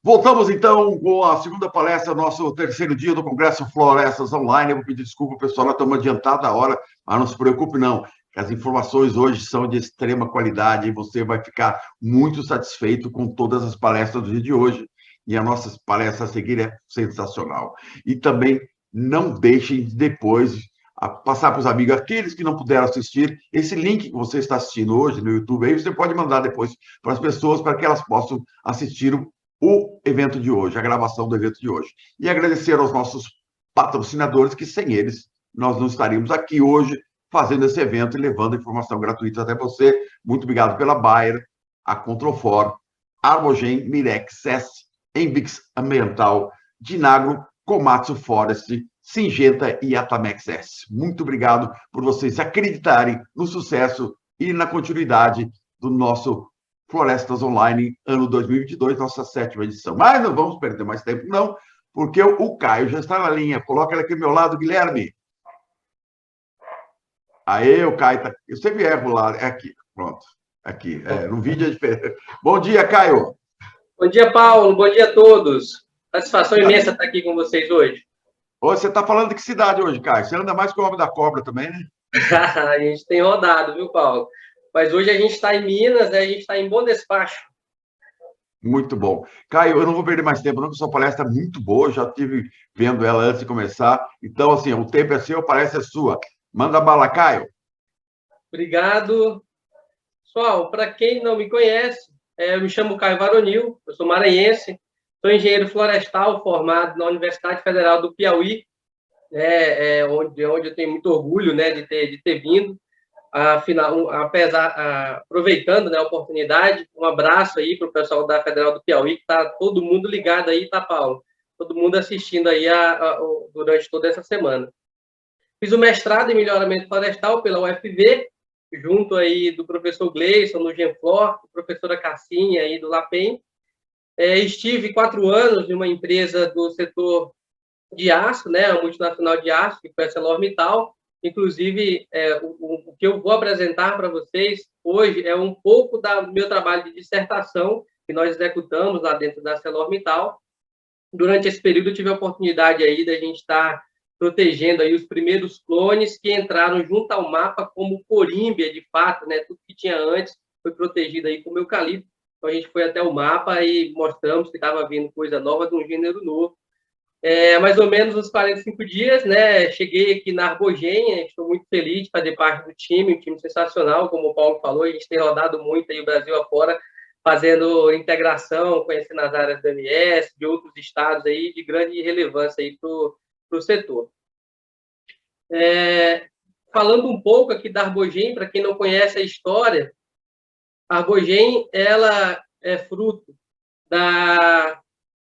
Voltamos, então, com a segunda palestra, nosso terceiro dia do Congresso Florestas Online. Eu vou pedir desculpa, pessoal, nós estamos adiantada a hora, mas não se preocupe, não. As informações hoje são de extrema qualidade e você vai ficar muito satisfeito com todas as palestras do dia de hoje. E a nossa palestra a seguir é sensacional. E também não deixem de depois passar para os amigos, aqueles que não puderam assistir, esse link que você está assistindo hoje no YouTube, aí você pode mandar depois para as pessoas, para que elas possam assistir o evento de hoje, a gravação do evento de hoje. E agradecer aos nossos patrocinadores, que sem eles nós não estaríamos aqui hoje fazendo esse evento e levando informação gratuita até você. Muito obrigado pela Bayer, a Controfor, Armogen, Mirex, S, Envix Ambiental, Dinagro, Komatsu Forest, Singenta e Atamex S. Muito obrigado por vocês acreditarem no sucesso e na continuidade do nosso Florestas Online, ano 2022, nossa 7ª edição. Mas não vamos perder mais tempo, não, porque o Caio já está na linha. Coloca ele aqui ao meu lado, Guilherme. Aê, o Caio está... Eu sempre erro lá. É aqui, pronto. Aqui, no vídeo é diferente. Bom dia, Caio. Bom dia, Paulo. Bom dia a todos. Satisfação imensa estar aqui com vocês hoje. Você está falando de que cidade hoje, Caio? Você anda mais com o Homem da Cobra também, né? A gente tem rodado, viu, Paulo? Mas hoje a gente está em Minas, né? A gente está em Bom Despacho. Muito bom. Caio, eu não vou perder mais tempo, não, porque sua palestra é muito boa, já estive vendo ela antes de começar. Então, assim, o tempo é seu, a palestra é sua. Manda bala, Caio. Obrigado. Pessoal, para quem não me conhece, eu me chamo Caio Varonil, eu sou maranhense, sou engenheiro florestal formado na Universidade Federal do Piauí, onde eu tenho muito orgulho, né, de ter vindo. Aproveitando, né, a oportunidade, um abraço aí para o pessoal da Federal do Piauí, que está todo mundo ligado aí, tá, Paulo? Todo mundo assistindo aí durante toda essa semana. Fiz o mestrado em melhoramento florestal pela UFV, junto aí do professor Gleison, no Genflor, professora Cassinha aí do LAPEN. Estive 4 anos em uma empresa do setor de aço, né, a multinacional de aço, que foi a ArcelorMittal. Inclusive, o que eu vou apresentar para vocês hoje é um pouco do meu trabalho de dissertação que nós executamos lá dentro da ArcelorMittal. Durante esse período, eu tive a oportunidade aí da gente estar protegendo aí os primeiros clones que entraram junto ao mapa como corímbia, de fato, né? Tudo que tinha antes foi protegido aí como eucalipto. Então, a gente foi até o mapa e mostramos que estava vindo coisa nova de um gênero novo. Mais ou menos uns 45 dias, né? Cheguei aqui na Arbogen, estou muito feliz de fazer parte do time, um time sensacional, como o Paulo falou, a gente tem rodado muito aí o Brasil afora, fazendo integração, conhecendo as áreas do MS, de outros estados aí, de grande relevância aí para o setor. Falando um pouco aqui da Arbogen, para quem não conhece a história, a Arbogen, ela é fruto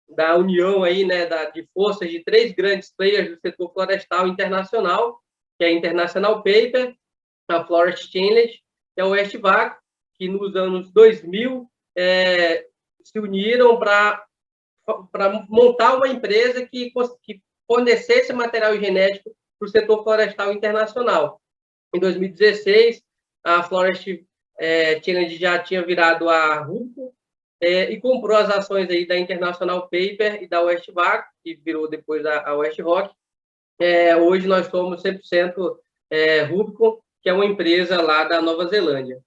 da união aí, né, de forças de 3 grandes players do setor florestal internacional, que é a International Paper, a Forest Challenge e a Westvac, que nos anos 2000 se uniram para montar uma empresa que fornecesse material genético para o setor florestal internacional. Em 2016, a Forest Challenge já tinha virado a RUCO, e comprou as ações aí da International Paper e da Westvac, que virou depois a Westrock. Hoje nós somos 100% Rubicon, que é uma empresa lá da Nova Zelândia.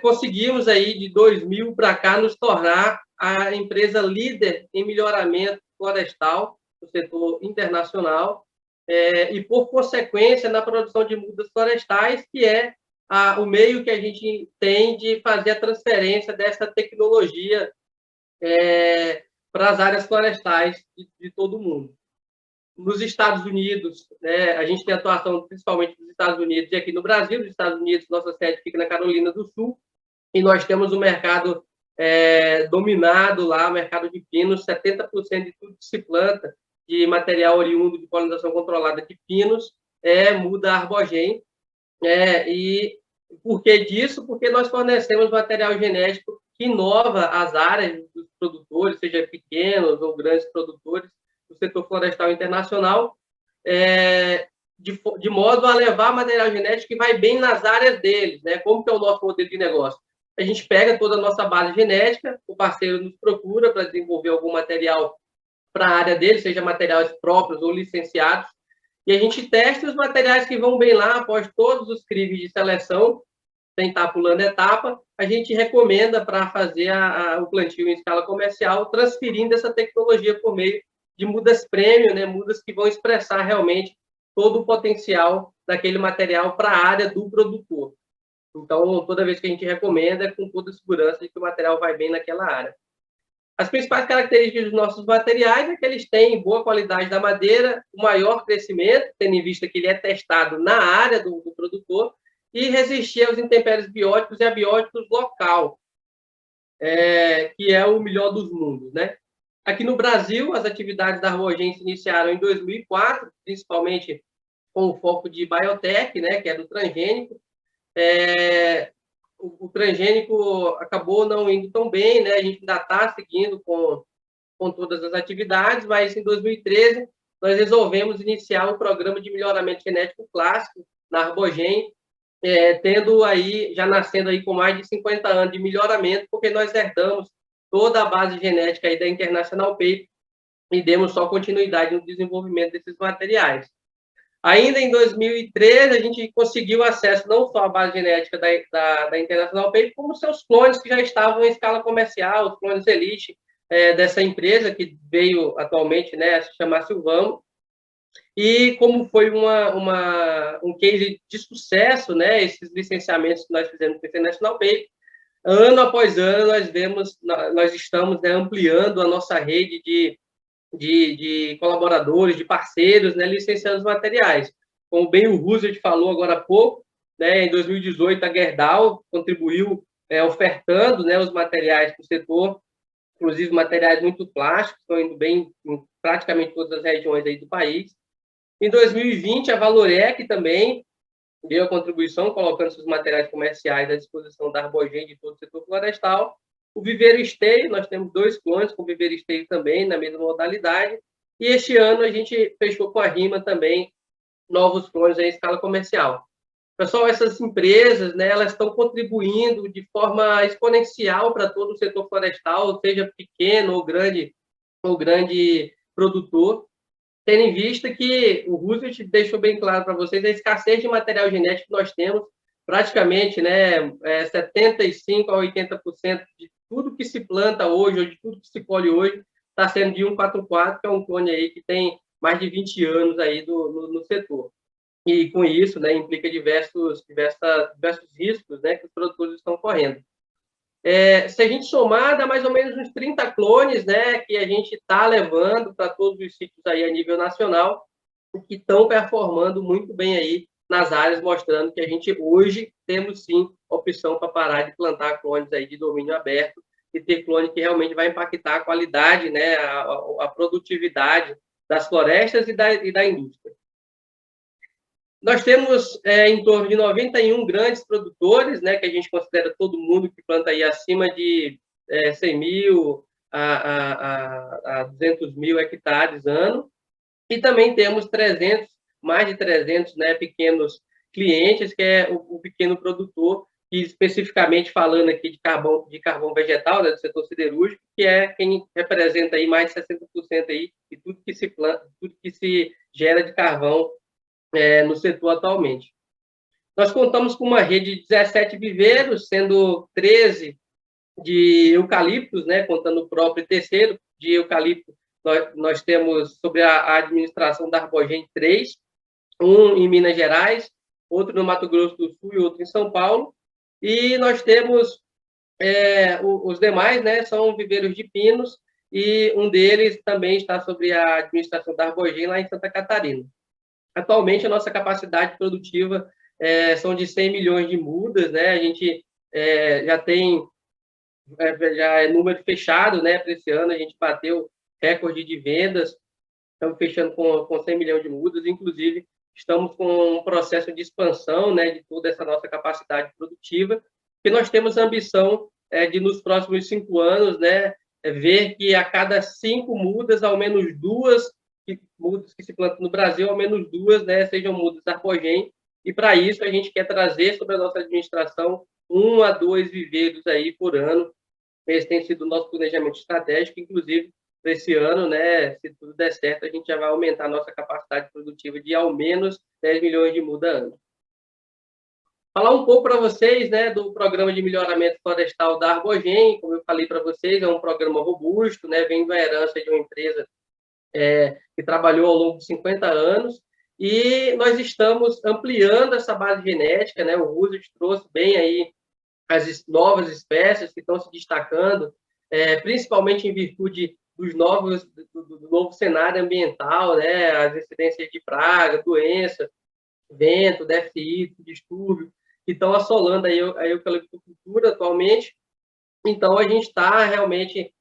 Conseguimos aí de 2000 para cá nos tornar a empresa líder em melhoramento florestal no setor internacional e, por consequência, na produção de mudas florestais, que é o meio que a gente tem de fazer a transferência dessa tecnologia para as áreas florestais de todo o mundo. Nos Estados Unidos, a gente tem atuação principalmente nos Estados Unidos e aqui no Brasil. Nos Estados Unidos, nossa sede fica na Carolina do Sul, e nós temos um mercado dominado lá, o mercado de pinos. 70% de tudo que se planta de material oriundo de polinização controlada de pinos muda Arbogen. E por que disso? Porque nós fornecemos material genético que inova as áreas dos produtores, seja pequenos ou grandes produtores, do setor florestal internacional, de modo a levar material genético que vai bem nas áreas deles, né? Como que é o nosso modelo de negócio? a gente pega toda a nossa base genética, o parceiro nos procura para desenvolver algum material para a área dele, seja materiais próprios ou licenciados, e a gente testa os materiais que vão bem lá, após todos os crivos de seleção, sem estar pulando etapa, a gente recomenda para fazer o plantio em escala comercial, transferindo essa tecnologia por meio de mudas premium, né, mudas que vão expressar realmente todo o potencial daquele material para a área do produtor. Então, toda vez que a gente recomenda, é com toda a segurança de que o material vai bem naquela área. As principais características dos nossos materiais é que eles têm boa qualidade da madeira, o maior crescimento, tendo em vista que ele é testado na área do produtor, e resistir aos intempéries bióticos e abióticos local, que é o melhor dos mundos, né? Aqui no Brasil, as atividades da Arbogen se iniciaram em 2004, principalmente com o foco de biotech, né, que é do transgênico. O transgênico acabou não indo tão bem, né? A gente ainda está seguindo com todas as atividades, mas em 2013 nós resolvemos iniciar um programa de melhoramento genético clássico na Arbogen, tendo aí, já nascendo aí com mais de 50 anos de melhoramento, porque nós herdamos toda a base genética aí da International Paper e demos só continuidade no desenvolvimento desses materiais. Ainda em 2013, a gente conseguiu acesso não só à base genética da International Paper, como seus clones que já estavam em escala comercial, os clones Elite dessa empresa, que veio atualmente, né, a se chamar Silvamo. E como foi um case de sucesso, né, esses licenciamentos que nós fizemos com a International Paper, ano após ano nós estamos, né, ampliando a nossa rede de colaboradores, de parceiros, né, licenciando os materiais. Como bem o Roosevelt falou agora há pouco, né, em 2018 a Gerdau contribuiu ofertando, né, os materiais para o setor, inclusive materiais muito plásticos, estão indo bem em praticamente todas as regiões aí do país. Em 2020, a Valorec também deu a contribuição, colocando seus materiais comerciais à disposição da Arbogen de todo o setor florestal. O Viveiro Esteio, nós temos 2 clones com o Viveiro Esteio também, na mesma modalidade. E este ano a gente fechou com a RIMA também novos clones em escala comercial. Pessoal, essas empresas, né, elas estão contribuindo de forma exponencial para todo o setor florestal, seja pequeno ou grande produtor, tendo em vista que o Roosevelt deixou bem claro para vocês a escassez de material genético que nós temos, praticamente, né, 75% a 80% de tudo que se planta hoje, ou de tudo que se colhe hoje, está sendo de 144, que é um clone aí que tem mais de 20 anos aí no setor. E com isso, né, implica diversos riscos, né, que os produtores estão correndo. Se a gente somar, dá mais ou menos uns 30 clones, né, que a gente está levando para todos os sítios aí a nível nacional, que estão performando muito bem aí nas áreas, mostrando que a gente hoje temos sim opção para parar de plantar clones aí de domínio aberto e ter clone que realmente vai impactar a qualidade, né, a produtividade das florestas e da indústria. Nós temos em torno de 91 grandes produtores, né, que a gente considera todo mundo que planta aí acima de 100 mil a 200 mil hectares ano. E também temos mais de 300, né, pequenos clientes, que é o pequeno produtor, que especificamente falando aqui de carvão vegetal, né, do setor siderúrgico, que é quem representa aí mais de 60% aí de tudo que se planta, tudo que se gera de carvão no setor atualmente. Nós contamos com uma rede de 17 viveiros, sendo 13 de eucaliptos, né, contando o próprio terceiro de eucalipto. Nós temos, sobre a administração da Arbogen, 3, um em Minas Gerais, outro no Mato Grosso do Sul e outro em São Paulo. E nós temos os demais, né, são viveiros de pinos, e um deles também está sobre a administração da Arbogen, lá em Santa Catarina. Atualmente, a nossa capacidade produtiva são de 100 milhões de mudas, né? A gente já tem já é número fechado, né? Para esse ano, a gente bateu recorde de vendas, estamos fechando com 100 milhões de mudas, inclusive estamos com um processo de expansão, né, de toda essa nossa capacidade produtiva, que nós temos a ambição de, nos próximos 5 anos, né, ver que a cada 5 mudas, ao menos 2 mudas que se plantam no Brasil, ao menos 2, né, sejam mudas Arbogen, e para isso a gente quer trazer sobre a nossa administração 1 a 2 viveiros aí por ano. Esse tem sido o nosso planejamento estratégico, inclusive para esse ano, né, se tudo der certo, a gente já vai aumentar a nossa capacidade produtiva de ao menos 10 milhões de muda ano. Falar um pouco para vocês, né, do programa de melhoramento florestal da Arbogen. Como eu falei para vocês, é um programa robusto, né, vem da herança de uma empresa que trabalhou ao longo de 50 anos, e nós estamos ampliando essa base genética, né, o Roosevelt trouxe bem aí as novas espécies que estão se destacando, principalmente em virtude do novo cenário ambiental, né, as incidências de praga, doença, vento, déficit hídrico, distúrbio, que estão assolando aí a eucaliptocultura atualmente. Então, a gente está realmente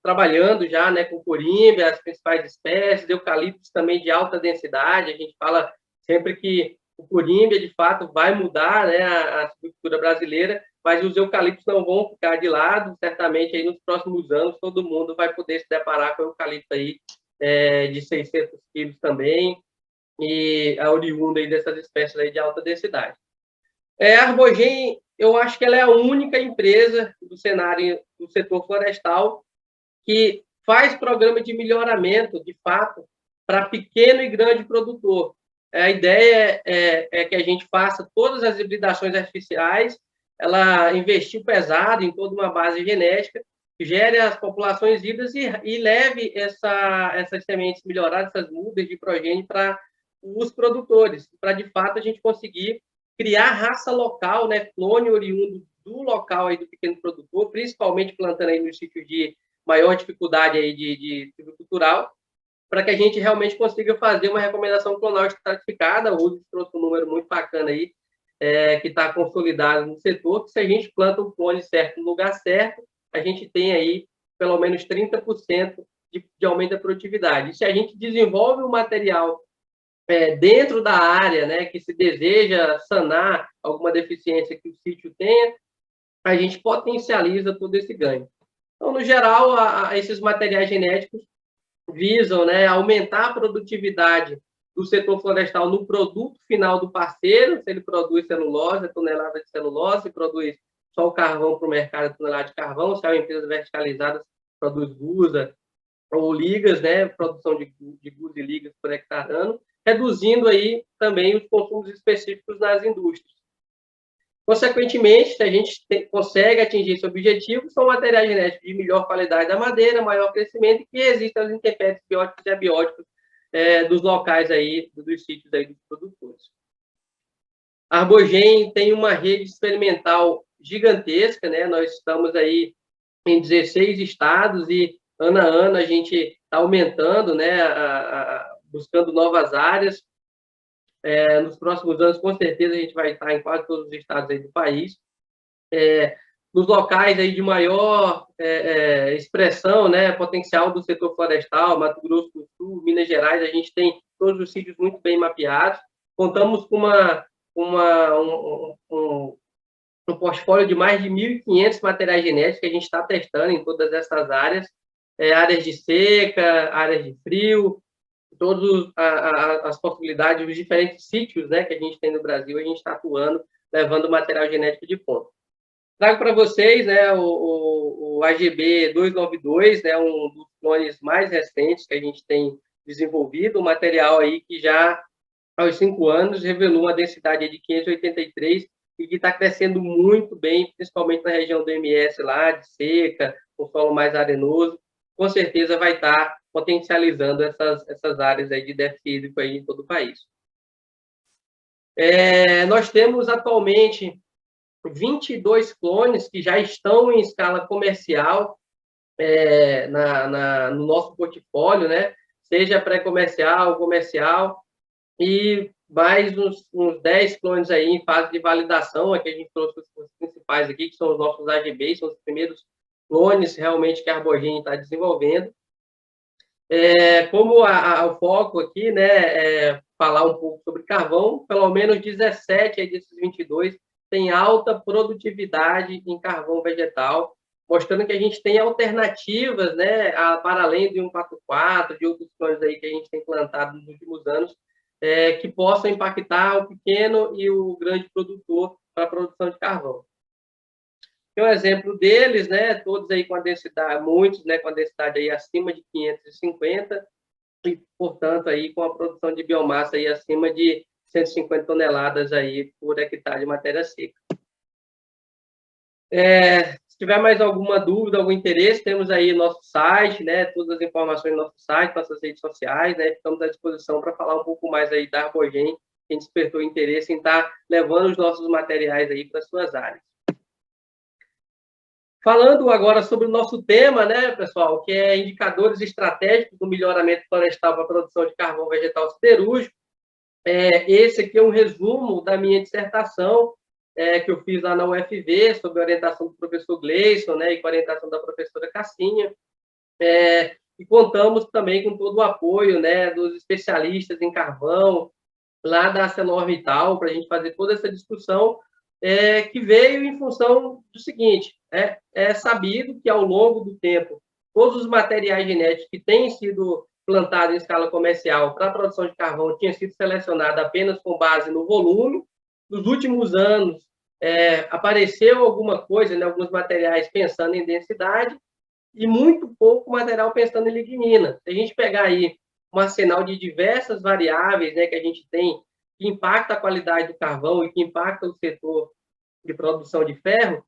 trabalhando já, né, com corimbe, as principais espécies, eucaliptos também de alta densidade. A gente fala sempre que o corimbe, de fato, vai mudar, né, a agricultura brasileira, mas os eucaliptos não vão ficar de lado. Certamente, aí nos próximos anos, todo mundo vai poder se deparar com eucalipto aí de 600 quilos também, e a oriunda aí dessas espécies aí de alta densidade. A Arbogen, eu acho que ela é a única empresa do cenário do setor florestal que faz programa de melhoramento, de fato, para pequeno e grande produtor. A ideia é que a gente faça todas as hibridações artificiais, ela investiu pesado em toda uma base genética, gere as populações híbridas e leve essas sementes melhoradas, essas mudas de progênio para os produtores, para, de fato, a gente conseguir criar raça local, né, clone oriundo do local aí do pequeno produtor, principalmente plantando aí nos sítios de maior dificuldade aí de silvicultural, para que a gente realmente consiga fazer uma recomendação clonal estratificada. O Rubens trouxe um número muito bacana aí, que está consolidado no setor, que se a gente planta o clone certo no lugar certo, a gente tem aí pelo menos 30% de aumento da produtividade. E se a gente desenvolve o material dentro da área, né, que se deseja sanar alguma deficiência que o sítio tenha, a gente potencializa todo esse ganho. Então, no geral, esses materiais genéticos visam, né, aumentar a produtividade do setor florestal no produto final do parceiro. Se ele produz celulose, tonelada de celulose, se produz só o carvão para o mercado, tonelada de carvão, se é uma empresa verticalizada, produz gusa ou ligas, né, produção de gusa e ligas por hectare ano, reduzindo aí também os consumos específicos nas indústrias. Consequentemente, se a gente consegue atingir esse objetivo, são materiais genéticos de melhor qualidade da madeira, maior crescimento, e que resistem aos intempéries bióticos e abióticos dos locais aí, dos sítios aí dos produtores. A Arbogen tem uma rede experimental gigantesca, né? Nós estamos aí em 16 estados e, ano a ano, a gente está aumentando, né? Buscando novas áreas. Nos próximos anos, com certeza, a gente vai estar em quase todos os estados aí do país. Nos locais aí de maior expressão, né, potencial do setor florestal, Mato Grosso do Sul, Minas Gerais, a gente tem todos os sítios muito bem mapeados. Contamos com um portfólio de mais de 1.500 materiais genéticos que a gente está testando em todas essas áreas, áreas de seca, áreas de frio, todas as possibilidades, os diferentes sítios, né, que a gente tem no Brasil, a gente está atuando, levando material genético de ponta. Trago para vocês, né, o AGB 292, né, um dos clones mais recentes que a gente tem desenvolvido, um material aí que já, aos 5 anos, revelou uma densidade de 583 e que está crescendo muito bem, principalmente na região do MS lá, de seca, com solo mais arenoso. Com certeza vai estar potencializando essas áreas aí de déficit hídrico aí em todo o país. Nós temos atualmente 22 clones que já estão em escala comercial no nosso portfólio, né? Seja pré-comercial, comercial, e mais uns 10 clones aí em fase de validação. Aqui a gente trouxe os principais aqui, que são os nossos AGBs, são os primeiros clones realmente que a Arbogen está desenvolvendo. Como o foco aqui, né, falar um pouco sobre carvão, pelo menos 17 aí desses 22 tem alta produtividade em carvão vegetal, mostrando que a gente tem alternativas, né, para além de 144, de outros clones aí que a gente tem plantado nos últimos anos, que possam impactar o pequeno e o grande produtor para a produção de carvão. Tem um exemplo deles, né, todos aí com a densidade, muitos, né, com a densidade aí acima de 550 e, portanto, aí com a produção de biomassa aí acima de 150 toneladas aí por hectare de matéria seca. Se tiver mais alguma dúvida, algum interesse, temos aí nosso site, né, todas as informações no nosso site, nossas redes sociais, né, ficamos à disposição para falar um pouco mais aí da Arbogen, quem despertou interesse em estar levando os nossos materiais aí para as suas áreas. Falando agora sobre o nosso tema, né, pessoal, que é indicadores estratégicos do melhoramento florestal para a produção de carvão vegetal siderúrgico. Esse aqui é um resumo da minha dissertação, que eu fiz lá na UFV, sob a orientação do professor Gleison, né, e com a orientação da professora Cassinha. E contamos também com todo o apoio, né, dos especialistas em carvão, lá da ArcelorMittal, para a gente fazer toda essa discussão, que veio em função do seguinte: é sabido que, ao longo do tempo, todos os materiais genéticos que têm sido plantados em escala comercial para a produção de carvão tinham sido selecionados apenas com base no volume. Nos últimos anos, apareceu alguma coisa, né, alguns materiais pensando em densidade e muito pouco material pensando em lignina. Se a gente pegar aí um arsenal de diversas variáveis, né, que a gente tem, que impacta a qualidade do carvão e que impacta o setor de produção de ferro,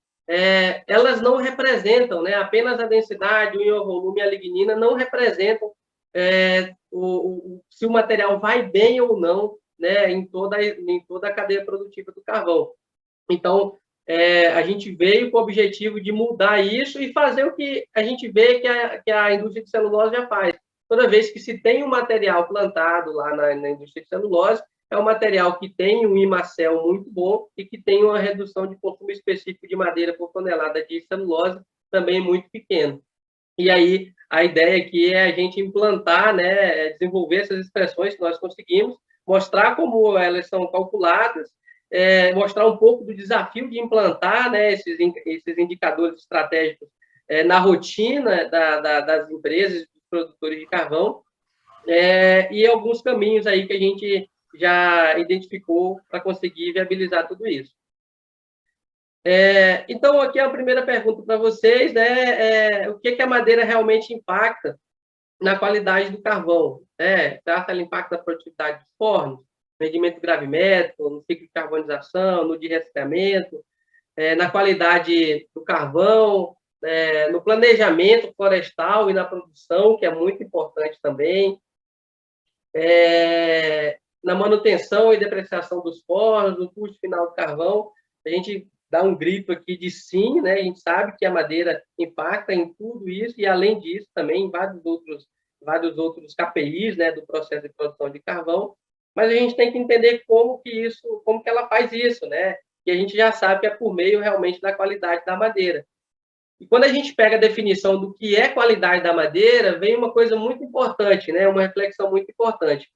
elas não representam, né, apenas a densidade, o volume e a lignina não representam se o material vai bem ou não, né, em toda a cadeia produtiva do carvão. Então, a gente veio com o objetivo de mudar isso e fazer o que a gente vê que a indústria de celulose já faz. Toda vez que se tem um material plantado lá na indústria de celulose, é um material que tem um imacel muito bom e que tem uma redução de consumo específico de madeira por tonelada de celulose também muito pequeno. E aí, a ideia aqui é a gente implantar, né, desenvolver essas expressões que nós conseguimos, mostrar como elas são calculadas, mostrar um pouco do desafio de implantar, né, esses indicadores estratégicos na rotina das empresas, dos produtores de carvão, e alguns caminhos aí que a gente já identificou para conseguir viabilizar tudo isso. Então, aqui é a primeira pergunta para vocês, né? O que a madeira realmente impacta na qualidade do carvão? Será que ela impacta na produtividade dos fornos, no rendimento gravimétrico, no ciclo de carbonização, no de resfriamento, na qualidade do carvão, no planejamento florestal e na produção, que é muito importante também, na manutenção e depreciação dos fornos, no custo final do carvão. A gente dá um grito aqui de sim, né? A gente sabe que a madeira impacta em tudo isso e, além disso, também em vários outros KPIs, né, do processo de produção de carvão. Mas a gente tem que entender como que ela faz isso, né? E a gente já sabe que é por meio realmente da qualidade da madeira. E quando a gente pega a definição do que é qualidade da madeira, vem uma coisa muito importante, né? Uma reflexão muito importante.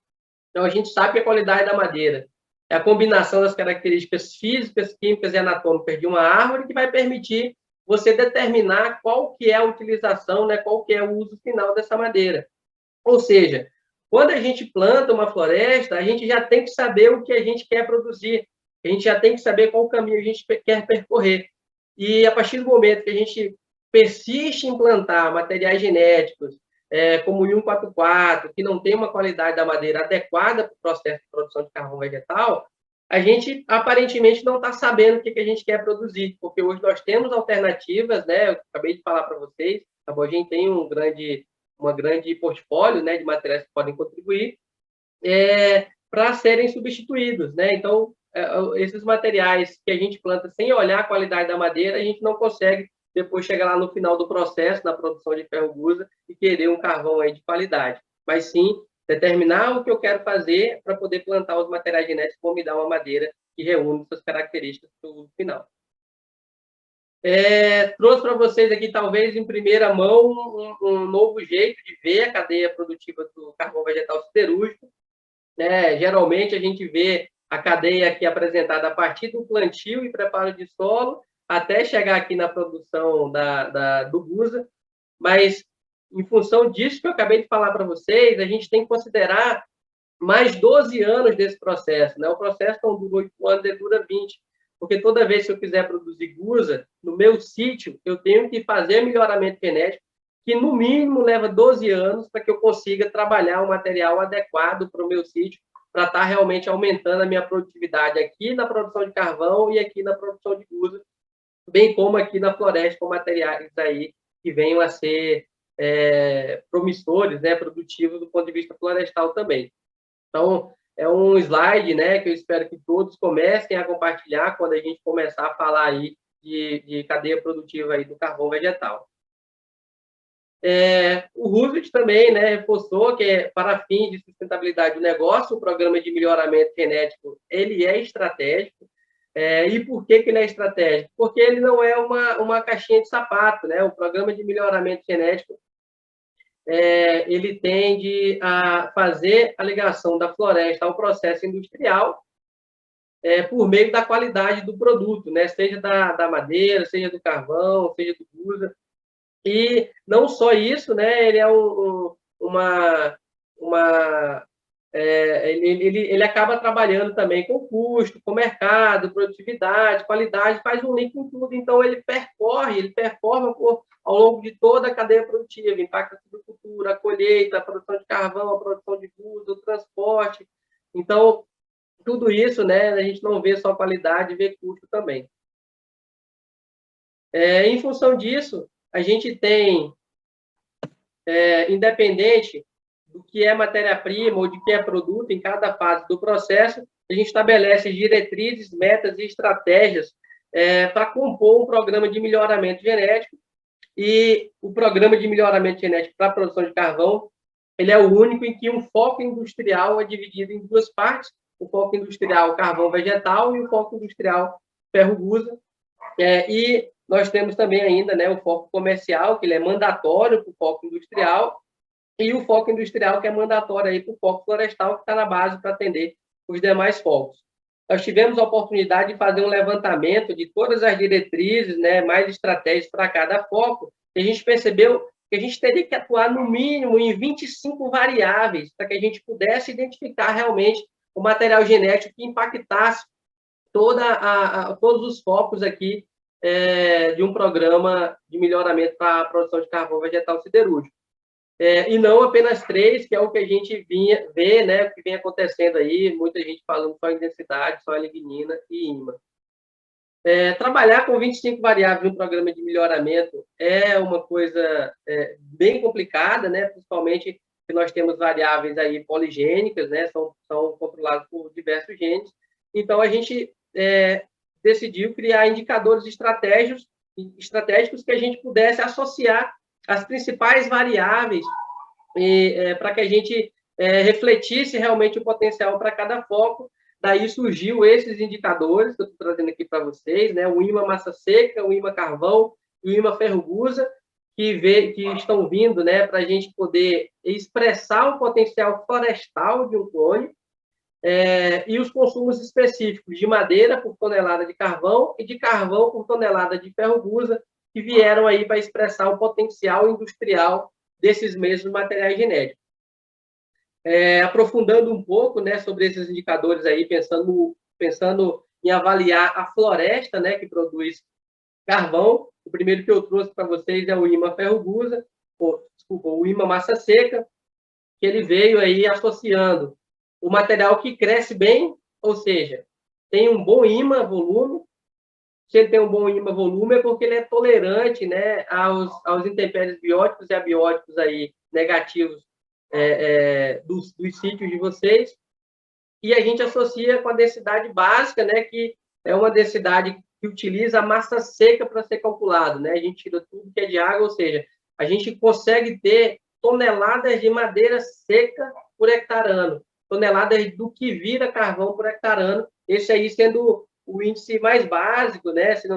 Então, a gente sabe que a qualidade da madeira é a combinação das características físicas, químicas e anatômicas de uma árvore que vai permitir você determinar qual que é a utilização, né, qual que é o uso final dessa madeira. Ou seja, quando a gente planta uma floresta, a gente já tem que saber o que a gente quer produzir, a gente já tem que saber qual caminho a gente quer percorrer. E a partir do momento que a gente persiste em plantar materiais genéticos, como o 144, que não tem uma qualidade da madeira adequada para o processo de produção de carvão vegetal, a gente aparentemente não está sabendo o que a gente quer produzir, porque hoje nós temos alternativas, né? Eu acabei de falar para vocês, a Arbogen tem uma grande portfólio, né, de materiais que podem contribuir para serem substituídos, né? Então, esses materiais que a gente planta sem olhar a qualidade da madeira, a gente não consegue depois chegar lá no final do processo, na produção de ferro-gusa, e querer um carvão aí de qualidade. Mas sim, determinar o que eu quero fazer para poder plantar os materiais genéticos que vão me dar uma madeira que reúne suas características para o uso final. Trouxe para vocês aqui, talvez em primeira mão, um novo jeito de ver a cadeia produtiva do carvão vegetal siderúrgico. Geralmente, a gente vê a cadeia aqui apresentada a partir do plantio e preparo de solo, até chegar aqui na produção do gusa, mas em função disso que eu acabei de falar para vocês, a gente tem que considerar mais 12 anos desse processo, né? O processo não dura 8 anos, ele dura 20, porque toda vez que eu quiser produzir gusa, no meu sítio, eu tenho que fazer melhoramento genético, que no mínimo leva 12 anos para que eu consiga trabalhar um material adequado para o meu sítio, para estar realmente aumentando a minha produtividade aqui na produção de carvão e aqui na produção de gusa, bem como aqui na floresta, com materiais aí que venham a ser promissores, né, produtivos do ponto de vista florestal também. Então, é um slide, né, que eu espero que todos comecem a compartilhar quando a gente começar a falar aí de cadeia produtiva aí do carvão vegetal. O Roosevelt também, né, reforçou que, para fins de sustentabilidade do negócio, o programa de melhoramento genético ele é estratégico. E por que ele é estratégico? Porque ele não é uma caixinha de sapato, né? O programa de melhoramento genético ele tende a fazer a ligação da floresta ao processo industrial por meio da qualidade do produto, né? Seja da madeira, seja do carvão, seja do gusa. E não só isso, né? Ele é ele acaba trabalhando também com custo, com mercado, produtividade, qualidade, faz um link em tudo. Então, ele performa ao longo de toda a cadeia produtiva, impacta a silvicultura, a colheita, a produção de carvão, a produção de gusa, o transporte. Então, tudo isso, né, a gente não vê só qualidade, vê custo também. Em função disso, a gente tem, independente do que é matéria-prima ou de que é produto em cada fase do processo, a gente estabelece diretrizes, metas e estratégias para compor um programa de melhoramento genético. E o programa de melhoramento genético para a produção de carvão, ele é o único em que um foco industrial é dividido em duas partes, o foco industrial carvão vegetal e o foco industrial ferro-gusa. E nós temos também ainda, né, o foco comercial, que ele é mandatório para o foco industrial, e o foco industrial, que é mandatório para o foco florestal, que está na base para atender os demais focos. Nós tivemos a oportunidade de fazer um levantamento de todas as diretrizes, né, mais estratégias para cada foco, e a gente percebeu que a gente teria que atuar no mínimo em 25 variáveis para que a gente pudesse identificar realmente o material genético que impactasse todos os focos aqui de um programa de melhoramento para a produção de carvão vegetal siderúrgico. E não apenas 3, que é o que a gente vê, né, o que vem acontecendo aí, muita gente falando só em densidade, só em lignina e ímã. Trabalhar com 25 variáveis no programa de melhoramento é uma coisa bem complicada, né, principalmente que nós temos variáveis aí poligênicas, né, são controladas por diversos genes. Então, a gente decidiu criar indicadores estratégicos que a gente pudesse associar as principais variáveis para que a gente refletisse realmente o potencial para cada foco. Daí surgiu esses indicadores que eu estou trazendo aqui para vocês, né? O IMA massa seca, o IMA carvão e o IMA ferro-gusa, que estão vindo, né, para a gente poder expressar o potencial florestal de um clone e os consumos específicos de madeira por tonelada de carvão e de carvão por tonelada de ferro-gusa, que vieram aí para expressar o potencial industrial desses mesmos materiais genéticos. Aprofundando um pouco, né, sobre esses indicadores aí, pensando em avaliar a floresta, né, que produz carvão, o primeiro que eu trouxe para vocês é o IMA ferro-gusa, o IMA massa seca, que ele veio aí associando o material que cresce bem, ou seja, tem um bom IMA volume. Se ele tem um bom IMA volume é porque ele é tolerante, né, aos intempéries bióticos e abióticos aí negativos dos sítios de vocês. E a gente associa com a densidade básica, né, que é uma densidade que utiliza a massa seca para ser calculado, né? A gente tira tudo que é de água, ou seja, a gente consegue ter toneladas de madeira seca por hectare ano, toneladas do que vira carvão por hectare ano, esse aí sendo o índice mais básico, né? Se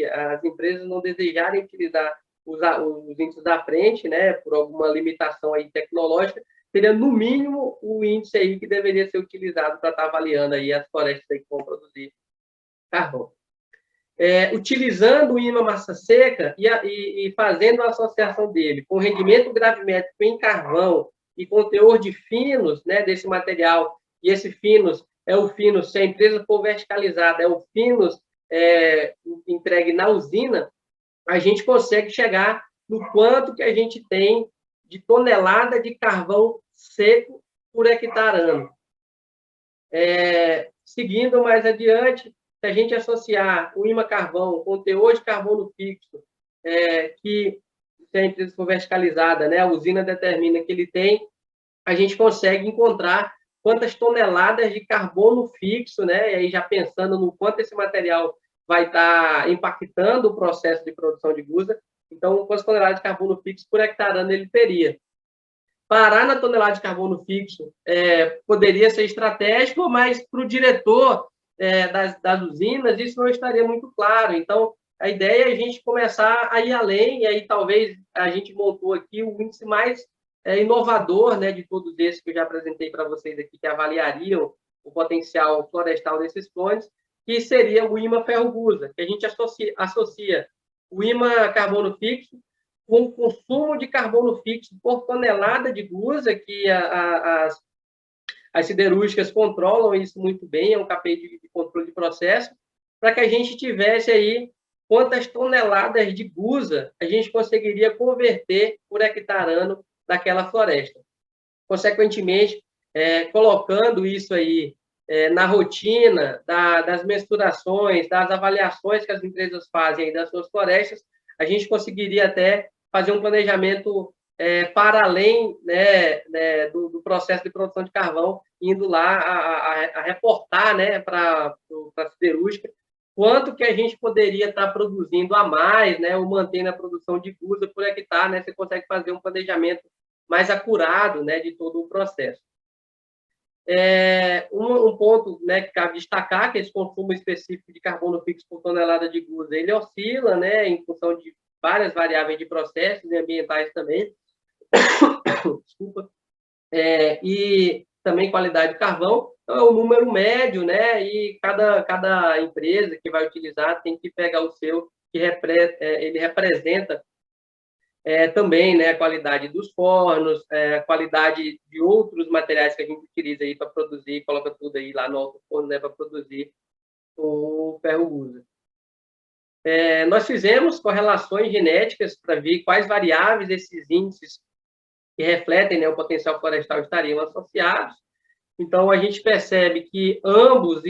as empresas não desejarem utilizar os índices da frente, né, por alguma limitação aí tecnológica, seria no mínimo o índice aí que deveria ser utilizado para estar avaliando aí as florestas aí que vão produzir carvão. Utilizando o IMA massa seca e fazendo a associação dele com rendimento gravimétrico em carvão e com teor de finos, né, desse material, e esse finos é o finos, se a empresa for verticalizada, é o finos entregue na usina, a gente consegue chegar no quanto que a gente tem de tonelada de carvão seco por hectare ano. Seguindo mais adiante, se a gente associar o IMA carvão com o teor de carbono fixo, que se a empresa for verticalizada, né, a usina determina que ele tem, a gente consegue encontrar quantas toneladas de carbono fixo, né, e aí já pensando no quanto esse material vai estar impactando o processo de produção de gusa, então, quantas toneladas de carbono fixo por hectare ano ele teria. Parar na tonelada de carbono fixo poderia ser estratégico, mas para o diretor das usinas isso não estaria muito claro. Então, a ideia é a gente começar a ir além, e aí talvez a gente montou aqui o índice mais inovador, né, de todos esses que eu já apresentei para vocês aqui, que avaliariam o potencial florestal desses clones, que seria o IMA ferro-gusa, que a gente associa o IMA carbono fixo com o consumo de carbono fixo por tonelada de gusa, que as siderúrgicas controlam isso muito bem, é um KPI de controle de processo, para que a gente tivesse aí quantas toneladas de gusa a gente conseguiria converter por hectare ano daquela floresta. Consequentemente, colocando isso aí na rotina das mensurações, das avaliações que as empresas fazem aí das suas florestas, a gente conseguiria até fazer um planejamento para além, né, do processo de produção de carvão, indo lá a reportar, né, para a siderúrgica quanto que a gente poderia estar produzindo a mais, né, ou mantendo a produção de gusa por hectare, né, você consegue fazer um planejamento mais acurado, né, de todo o processo. Um ponto, né, que cabe destacar, que esse consumo específico de carbono fixo por tonelada de gusa, ele oscila, né, em função de várias variáveis de processos e ambientais também, desculpa, e também qualidade de carvão. Então, é um número médio, né, e cada empresa que vai utilizar tem que pegar o seu, que ele representa também, né, a qualidade dos fornos, a qualidade de outros materiais que a gente utiliza aí para produzir, coloca tudo aí lá no alto forno, né, para produzir o ferro-gusa. Nós fizemos correlações genéticas para ver quais variáveis esses índices que refletem, né, o potencial florestal estariam associados. Então, a gente percebe que ambos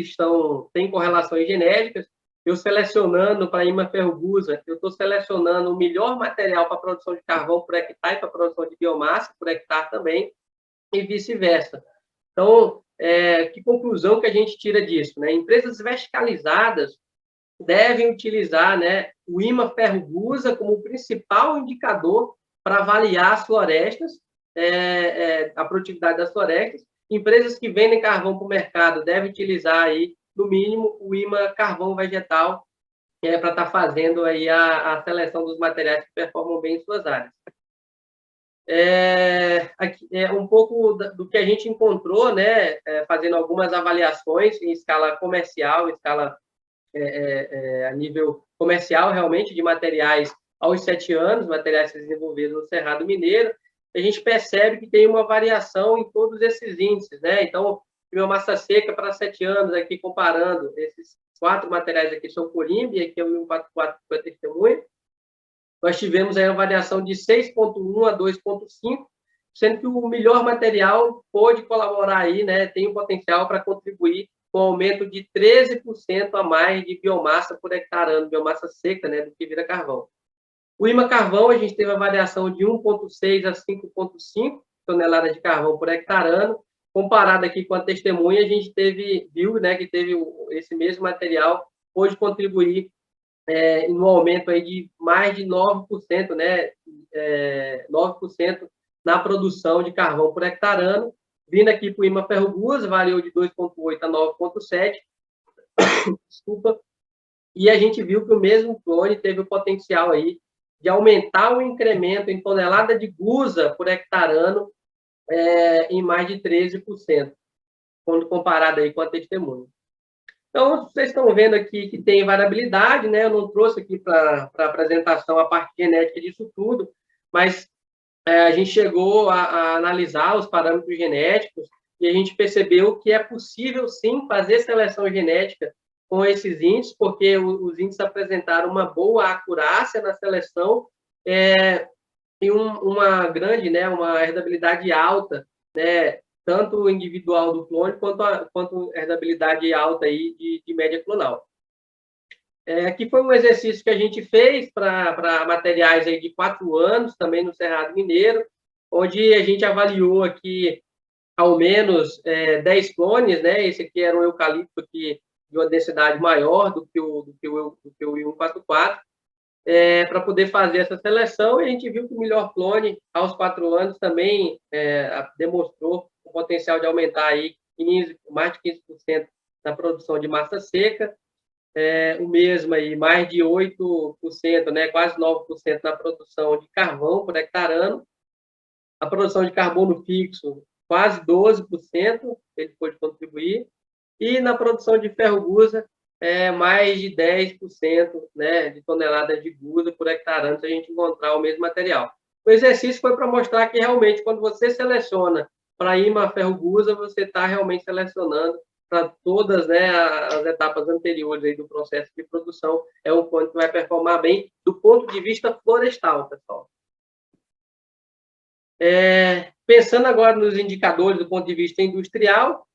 têm correlações genéticas. Eu selecionando para IMA ferro-gusa, eu estou selecionando o melhor material para a produção de carvão por hectare e para a produção de biomassa por hectare também, e vice-versa. Então, que conclusão que a gente tira disso, né? Empresas verticalizadas devem utilizar, né, o IMA ferro-gusa como principal indicador para avaliar as florestas, a produtividade das florestas. Empresas que vendem carvão para o mercado devem utilizar aí, no mínimo, o IMA carvão vegetal para estar fazendo aí a seleção dos materiais que performam bem em suas áreas. Aqui, um pouco do que a gente encontrou, né, fazendo algumas avaliações em escala comercial, em escala a nível comercial, realmente, de materiais aos 7 anos, materiais que se desenvolveram no Cerrado Mineiro, a gente percebe que tem uma variação em todos esses índices, né? Então, biomassa seca para 7 anos, aqui comparando esses 4 materiais aqui são corimbe, aqui é o 144 que foi testemunha, nós tivemos aí uma variação de 6,1 a 2,5, sendo que o melhor material pode colaborar aí, né? Tem o potencial para contribuir com aumento de 13% a mais de biomassa por hectare ano, biomassa seca, né, do que vira carvão. O IMA carvão, a gente teve uma variação de 1,6 a 5,5 toneladas de carvão por hectare ano. Comparado aqui com a testemunha, a gente viu, né, que teve esse mesmo material, pôde contribuir no aumento aí de mais de 9%, né, 9% na produção de carvão por hectare ano. Vindo aqui para o IMA ferro-gusa, variou de 2,8 a 9,7, desculpa, e a gente viu que o mesmo clone teve o potencial aí de aumentar o incremento em tonelada de gusa por hectare ano em mais de 13%, quando comparado aí com a testemunha. Então, vocês estão vendo aqui que tem variabilidade, né? Eu não trouxe aqui para a apresentação a parte genética disso tudo, mas a gente chegou a analisar os parâmetros genéticos e a gente percebeu que é possível, sim, fazer seleção genética com esses índices, porque os índices apresentaram uma boa acurácia na seleção e uma grande, né, uma herdabilidade alta, né, tanto individual do clone quanto herdabilidade alta aí de média clonal. Aqui foi um exercício que a gente fez para materiais aí de 4 anos, também no Cerrado Mineiro, onde a gente avaliou aqui ao menos 10 clones, né? Esse aqui era um eucalipto aqui de uma densidade maior do que o I144, para poder fazer essa seleção, e a gente viu que o melhor clone, aos 4 anos, também demonstrou o potencial de aumentar aí mais de 15% na produção de massa seca, o mesmo aí, mais de 8%, né, quase 9% na produção de carvão por hectare ano. A produção de carbono fixo, quase 12%, ele pôde contribuir. E na produção de ferro gusa, mais de 10%, né, de toneladas de gusa por hectare ano, se a gente encontrar o mesmo material. O exercício foi para mostrar que, realmente, quando você seleciona para IMA ferro gusa, você está realmente selecionando para todas, né, as etapas anteriores aí do processo de produção. É um ponto que vai performar bem do ponto de vista florestal, pessoal. Pensando agora nos indicadores do ponto de vista industrial,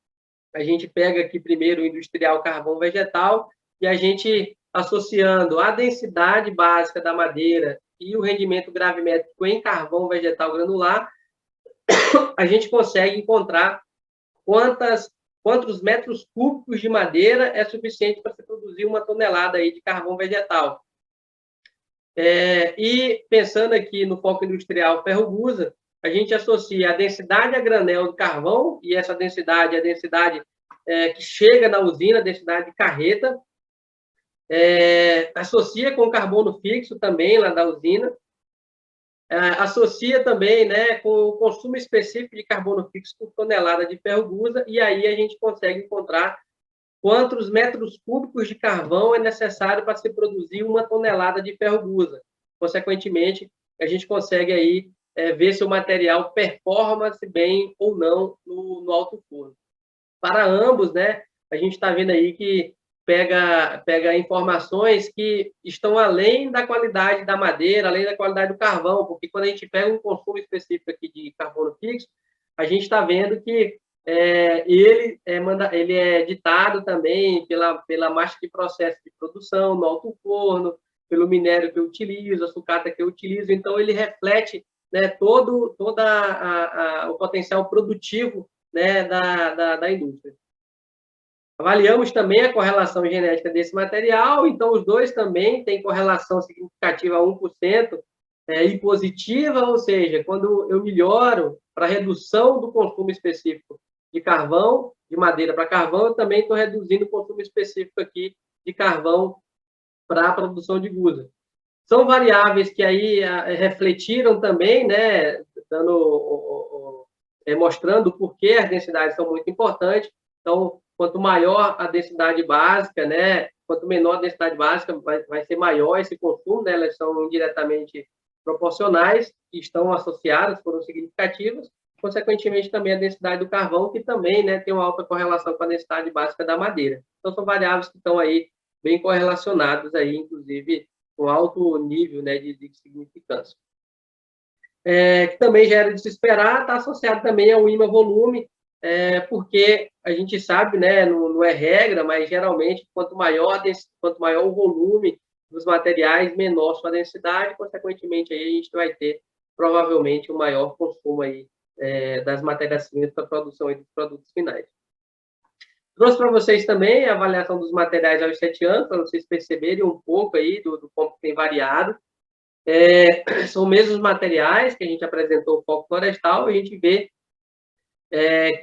a gente pega aqui primeiro o industrial carvão vegetal e a gente, associando a densidade básica da madeira e o rendimento gravimétrico em carvão vegetal granular, a gente consegue encontrar quantos metros cúbicos de madeira é suficiente para se produzir 1 tonelada aí de carvão vegetal. E pensando aqui no foco industrial ferro gusa, a gente associa a densidade a granel do carvão, e essa densidade é a densidade que chega na usina, a densidade de carreta, associa com o carbono fixo também lá da usina, associa também, né, com o consumo específico de carbono fixo por tonelada de ferro gusa, e aí a gente consegue encontrar quantos metros cúbicos de carvão é necessário para se produzir 1 tonelada de ferro gusa. Consequentemente, a gente consegue aí ver se o material performa-se bem ou não no alto forno. Para ambos, né, a gente está vendo aí que pega informações que estão além da qualidade da madeira, além da qualidade do carvão, porque quando a gente pega um consumo específico aqui de carbono fixo, a gente está vendo que ele é ditado também pela marcha de processo de produção no alto forno, pelo minério que eu utilizo, a sucata que eu utilizo, então ele reflete, né, todo o potencial produtivo, né, da indústria. Avaliamos também a correlação genética desse material, então os dois também têm correlação significativa a 1% e positiva, ou seja, quando eu melhoro para redução do consumo específico de carvão, de madeira para carvão, eu também estou reduzindo o consumo específico aqui de carvão para a produção de gusa. São variáveis que aí refletiram também, né, mostrando por que as densidades são muito importantes. Então, quanto maior a densidade básica, né, quanto menor a densidade básica, vai ser maior esse consumo, né, elas são indiretamente proporcionais, que estão associadas, foram significativas, consequentemente também a densidade do carvão, que também, né, tem uma alta correlação com a densidade básica da madeira. Então, são variáveis que estão aí bem correlacionadas, aí, inclusive, com alto nível, né, de significância. Que também já era de se esperar, está associado também ao IMA volume, porque a gente sabe, né, não é regra, mas geralmente quanto maior o volume dos materiais, menor sua densidade, consequentemente aí a gente vai ter provavelmente um maior consumo aí das matérias-primas para a produção dos produtos finais. Trouxe para vocês também a avaliação dos materiais aos 7 anos, para vocês perceberem um pouco aí do como tem variado. São mesmos materiais que a gente apresentou o foco florestal, a gente vê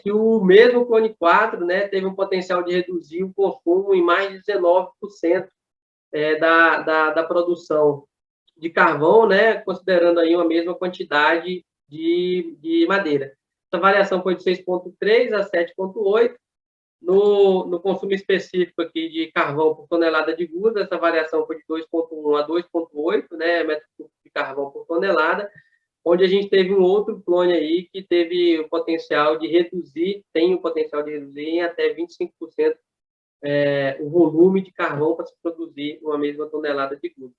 que o mesmo clone 4, né, teve um potencial de reduzir o consumo em mais de 19% da produção de carvão, né, considerando aí uma mesma quantidade de madeira. Essa variação foi de 6,3 a 7,8. No consumo específico aqui de carvão por tonelada de gusa, essa variação foi de 2,1 a 2,8, né, metro cúbico de carvão por tonelada, onde a gente teve um outro clone aí que teve o potencial de reduzir, tem o potencial de reduzir em até 25% o volume de carvão para se produzir uma mesma tonelada de glúten.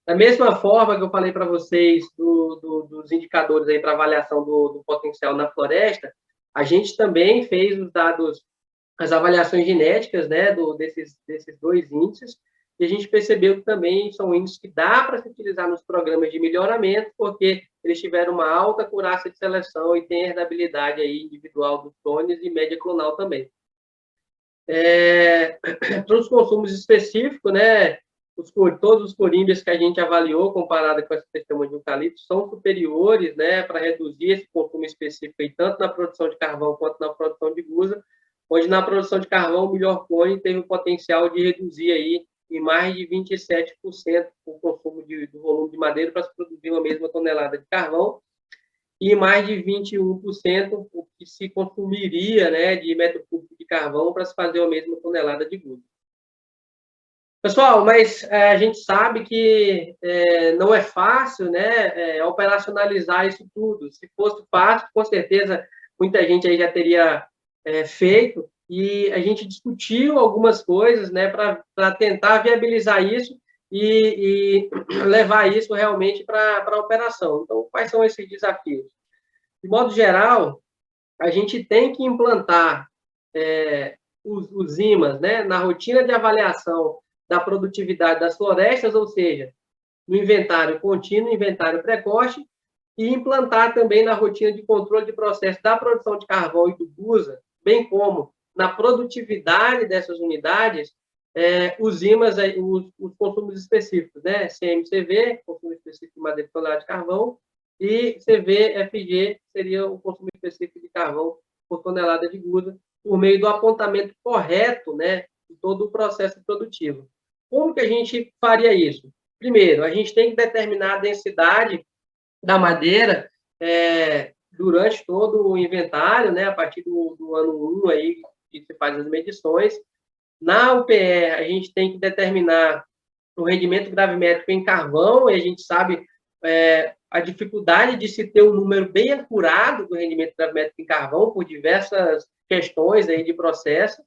Da mesma forma que eu falei para vocês dos indicadores aí para avaliação do potencial na floresta, a gente também fez os dados, as avaliações genéticas, né, desses dois índices, e a gente percebeu que também são índices que dá para se utilizar nos programas de melhoramento, porque eles tiveram uma alta acurácia de seleção e tem herdabilidade aí individual dos clones e média clonal também. Para os consumos específicos, né, todos os corímbias que a gente avaliou, comparado com essa questão de eucalipto, são superiores, né, para reduzir esse consumo específico, aí, tanto na produção de carvão quanto na produção de gusa, onde na produção de carvão o melhor clone teve o potencial de reduzir aí em mais de 27% o consumo do volume de madeira para se produzir uma mesma tonelada de carvão, e mais de 21% o que se consumiria, né, de metro cúbico de carvão para se fazer a mesma tonelada de gusa. Pessoal, mas a gente sabe que não é fácil, né, operacionalizar isso tudo. Se fosse fácil, com certeza muita gente aí já teria feito, e a gente discutiu algumas coisas, né, para tentar viabilizar isso e levar isso realmente para a operação. Então, quais são esses desafios? De modo geral, a gente tem que implantar os IMAs, né, na rotina de avaliação da produtividade das florestas, ou seja, no inventário contínuo, inventário precoce, e implantar também na rotina de controle de processo da produção de carvão e do gusa, bem como na produtividade dessas unidades, os IMAs, os consumos específicos, né? CMCV, consumo específico de madeira por tonelada de carvão, e CVFG seria o consumo específico de carvão por tonelada de gusa, por meio do apontamento correto, né, de todo o processo produtivo. Como que a gente faria isso? Primeiro, a gente tem que determinar a densidade da madeira durante todo o inventário, né, a partir do ano 1 aí, que se faz as medições. Na UPE, a gente tem que determinar o rendimento gravimétrico em carvão, e a gente sabe a dificuldade de se ter um número bem acurado do rendimento gravimétrico em carvão, por diversas questões aí de processo.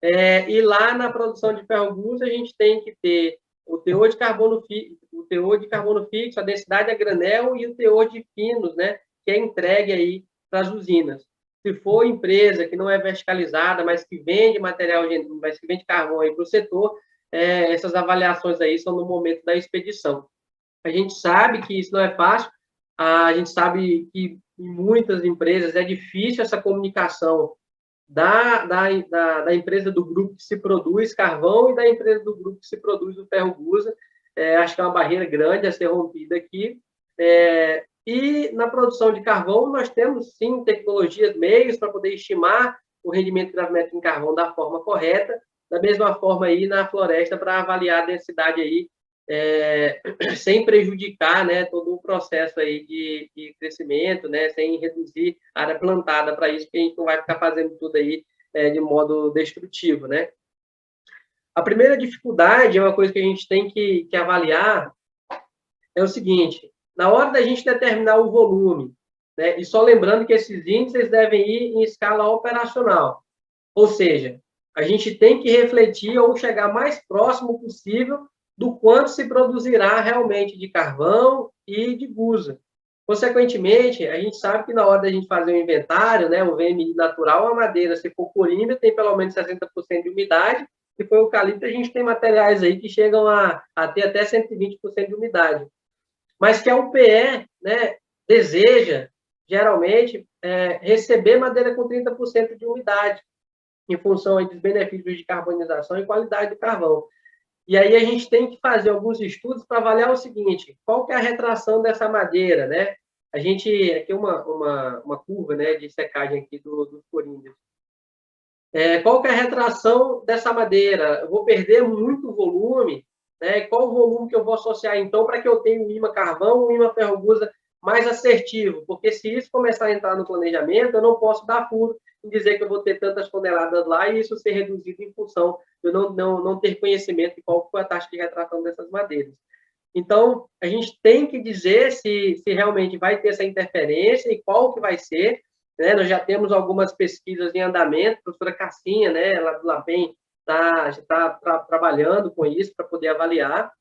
E lá na produção de ferro-gusa, a gente tem que ter o teor de carbono fixo, a densidade a granel e o teor de finos, né, que é entregue aí para as usinas. Se for empresa que não é verticalizada, mas que vende mas que vende carvão aí para o setor, essas avaliações aí são no momento da expedição. A gente sabe que isso não é fácil, a gente sabe que em muitas empresas é difícil essa comunicação da empresa do grupo que se produz carvão e da empresa do grupo que se produz o ferro-gusa. Acho que é uma barreira grande a ser rompida aqui. E na produção de carvão, nós temos, sim, tecnologias, meios para poder estimar o rendimento gravimétrico em carvão da forma correta, da mesma forma aí na floresta para avaliar a densidade aí, sem prejudicar, né, todo o processo aí de crescimento, né, sem reduzir a área plantada para isso, que a gente não vai ficar fazendo tudo aí de modo destrutivo, né. A primeira dificuldade é uma coisa que a gente tem que avaliar, é o seguinte: na hora da gente determinar o volume, né, e só lembrando que esses índices devem ir em escala operacional, ou seja, a gente tem que refletir ou chegar mais próximo possível do quanto se produzirá realmente de carvão e de gusa. Consequentemente, a gente sabe que na hora da gente fazer o inventário, né, o VMI natural, a madeira, se for corímbia, tem pelo menos 60% de umidade, se for eucalipto, a gente tem materiais aí que chegam a ter até 120% de umidade. Mas que a UPE, né, deseja, geralmente, receber madeira com 30% de umidade, em função aí dos benefícios de carbonização e qualidade do carvão. E aí a gente tem que fazer alguns estudos para avaliar o seguinte: qual que é a retração dessa madeira, né? A gente, aqui uma curva, né, de secagem aqui dos corímbios. Qual que é a retração dessa madeira? Eu vou perder muito volume, né? Qual o volume que eu vou associar, então, para que eu tenha um IMA carvão, um IMA ferro-gusa mais assertivo? Porque se isso começar a entrar no planejamento, eu não posso dar furo em dizer que eu vou ter tantas toneladas lá e isso ser reduzido em função de eu não ter conhecimento de qual foi a taxa de retração dessas madeiras. Então, a gente tem que dizer se realmente vai ter essa interferência e qual que vai ser, né? Nós já temos algumas pesquisas em andamento, a professora Cassinha, né, lá do LAPEN, já está trabalhando com isso para poder avaliar.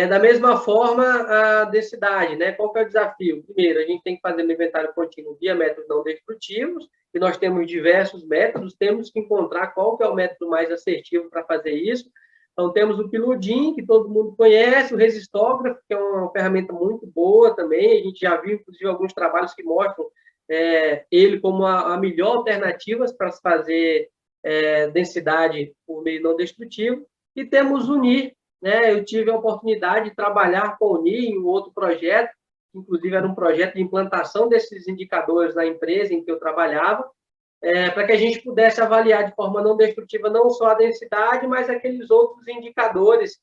Da mesma forma, a densidade, né? Qual que é o desafio? Primeiro, a gente tem que fazer no inventário contínuo via métodos não destrutivos, e nós temos diversos métodos, temos que encontrar qual que é o método mais assertivo para fazer isso. Então, temos o Piludim, que todo mundo conhece, o resistógrafo, que é uma ferramenta muito boa também, a gente já viu, inclusive, alguns trabalhos que mostram ele como a melhor alternativa para se fazer densidade por meio não destrutivo, e temos o NIR, né? Eu tive a oportunidade de trabalhar com o NIR em um outro projeto, inclusive era um projeto de implantação desses indicadores na empresa em que eu trabalhava, para que a gente pudesse avaliar de forma não destrutiva não só a densidade, mas aqueles outros indicadores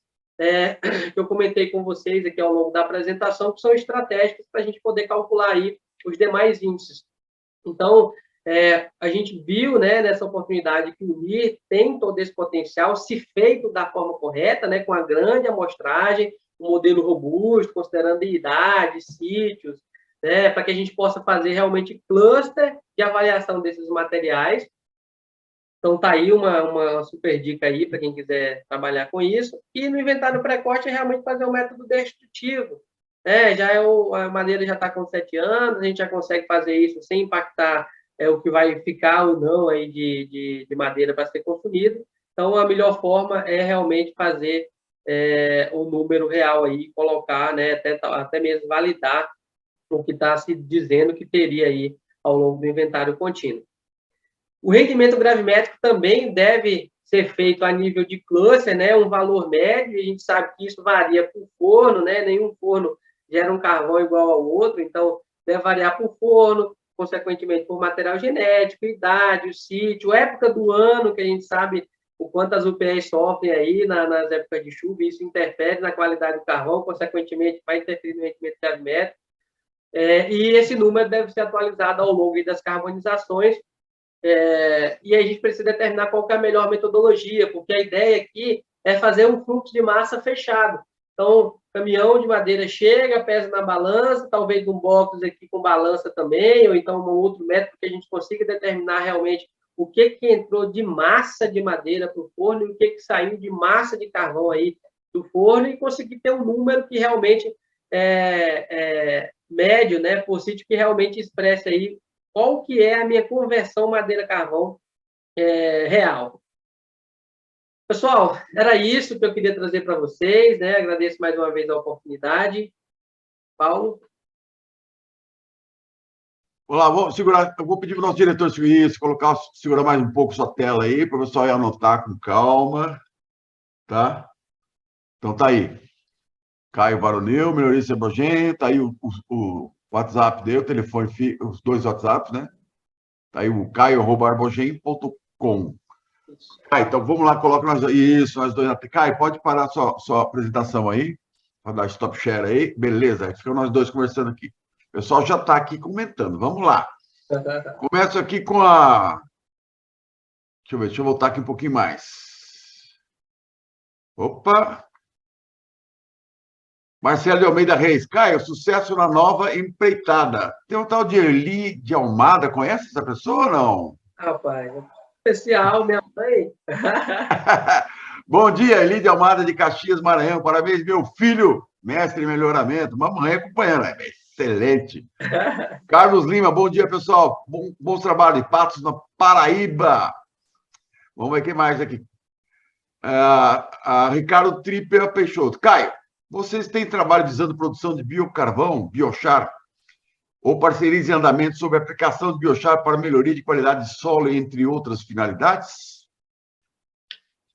que eu comentei com vocês aqui ao longo da apresentação, que são estratégicos para a gente poder calcular aí os demais índices. Então, a gente viu, né, nessa oportunidade que o NIR tem todo esse potencial, se feito da forma correta, né, com a grande amostragem, um modelo robusto, considerando idade, sítios, né, para que a gente possa fazer realmente cluster de avaliação desses materiais. Então, está aí uma super dica aí para quem quiser trabalhar com isso. E no inventário precoce é realmente fazer um método destrutivo. A madeira já está com 7 anos, a gente já consegue fazer isso sem impactar o que vai ficar ou não aí de madeira para ser consumido. Então, a melhor forma é realmente fazer o número real aí, colocar, né, até mesmo validar o que está se dizendo que teria aí ao longo do inventário contínuo. O rendimento gravimétrico também deve ser feito a nível de cluster, né, um valor médio, e a gente sabe que isso varia por forno, né, nenhum forno gera um carvão igual ao outro, então deve variar por forno, consequentemente por material genético, idade, o sítio, época do ano, que a gente sabe o quanto as UPS sofrem aí nas épocas de chuva, e isso interfere na qualidade do carvão, consequentemente vai interferir no rendimento gravimétrico. E esse número deve ser atualizado ao longo das carbonizações, e a gente precisa determinar qual que é a melhor metodologia, porque a ideia aqui é fazer um fluxo de massa fechado. Então, caminhão de madeira chega, pesa na balança, talvez um box aqui com balança também, ou então um outro método que a gente consiga determinar realmente o que entrou de massa de madeira para o forno e o que saiu de massa de carvão aí do forno, e conseguir ter um número que realmente médio, né, por sítio, que realmente expressa aí qual que é a minha conversão madeira-carvão real. Pessoal, era isso que eu queria trazer para vocês, né? Agradeço mais uma vez a oportunidade. Paulo? Olá, vou segurar, eu vou pedir para o nosso diretor segurar mais um pouco sua tela aí, para o pessoal ir anotar com calma, tá? Então, tá aí. Caio Baronil, Melhoria Cebogem, tá aí o WhatsApp dele, o telefone, os 2 WhatsApps, né? Tá aí o caio@arbogem.com. Então vamos lá, coloca nós dois. Caio, pode parar sua apresentação aí, para dar stop share aí. Beleza, ficam nós dois conversando aqui. O pessoal já está aqui comentando. Vamos lá. Começo aqui com a... Deixa eu voltar aqui um pouquinho mais. Opa! Marcelo de Almeida Reis. Caio, sucesso na nova empreitada. Tem um tal de Eli de Almada. Conhece essa pessoa ou não? Rapaz, especial, minha mãe. Bom dia, Eli de Almada de Caxias, Maranhão. Parabéns, meu filho, mestre em melhoramento. Mamãe acompanhando. Excelente. Carlos Lima, bom dia, pessoal. Bons trabalhos. Patos, na Paraíba. Vamos ver o que mais aqui. Ricardo Tripper Peixoto. Caio, vocês têm trabalho visando produção de biocarvão, biochar, ou parcerias em andamento sobre a aplicação de biochar para melhoria de qualidade de solo, entre outras finalidades?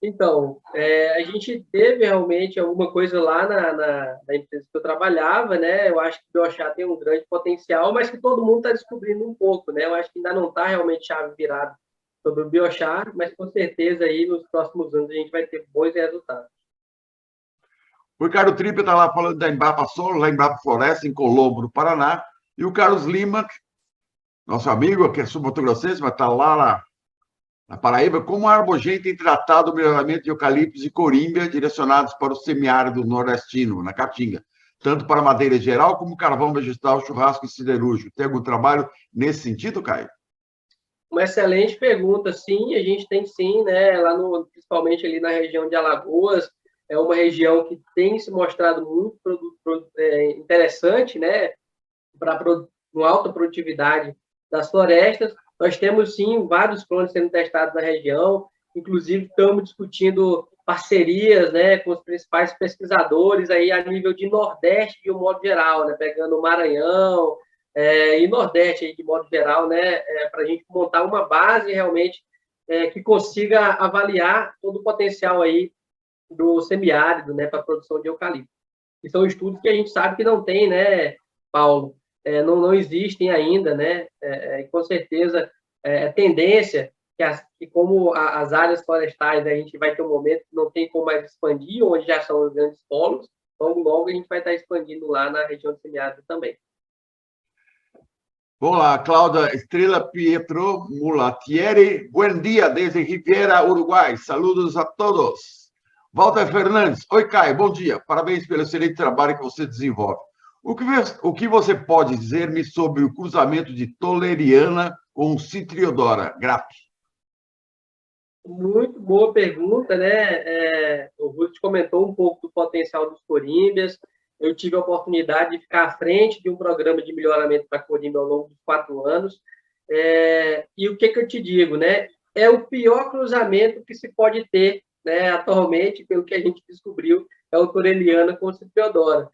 Então, a gente teve realmente alguma coisa lá na empresa que eu trabalhava, né? Eu acho que o biochar tem um grande potencial, mas que todo mundo está descobrindo um pouco, né? Eu acho que ainda não está realmente chave virada sobre o biochar, mas com certeza aí nos próximos anos a gente vai ter bons resultados. O Ricardo Tripper está lá falando da Embrapa Solo, lá em Embrapa Floresta, em Colombo, no Paraná. E o Carlos Lima, nosso amigo, que é sul-mato-grossense, mas está lá Na Paraíba, como a Arbogen tem tratado o melhoramento de eucaliptos e corímbia direcionados para o semiárido nordestino, na Caatinga, tanto para madeira geral como carvão vegetal, churrasco e siderúrgico. Tem algum trabalho nesse sentido, Caio? Uma excelente pergunta, sim, a gente tem sim, né, principalmente ali na região de Alagoas, é uma região que tem se mostrado muito interessante, né, para uma alta produtividade das florestas. Nós temos, sim, vários clones sendo testados na região, inclusive estamos discutindo parcerias, né, com os principais pesquisadores aí a nível de Nordeste, de um modo geral, né, pegando o Maranhão, e Nordeste, aí, de modo geral, né, para a gente montar uma base realmente que consiga avaliar todo o potencial aí do semiárido, né, para a produção de eucalipto. E são estudos que a gente sabe que não tem, né, Paulo? Não existem ainda, né? Com certeza, tendência que como as áreas florestais, né, a gente vai ter um momento que não tem como mais expandir, onde já são os grandes polos, logo a gente vai estar expandindo lá na região do semiárido também. Vamos lá, Cláudia Estrela Pietro Mulatieri. Buen dia desde Riviera, Uruguai. Saludos a todos. Walter Fernandes. Oi, Caio. Bom dia. Parabéns pelo excelente trabalho que você desenvolve. O que você pode dizer-me sobre o cruzamento de Toleriana com Citriodora? Grato. Muito boa pergunta, né? O Ruth comentou um pouco do potencial dos corímbias. Eu tive a oportunidade de ficar à frente de um programa de melhoramento para corímbia ao longo de 4 anos. E o que eu te digo, né? É o pior cruzamento que se pode ter, né? Atualmente, pelo que a gente descobriu, é o Toreliana com o Citriodora.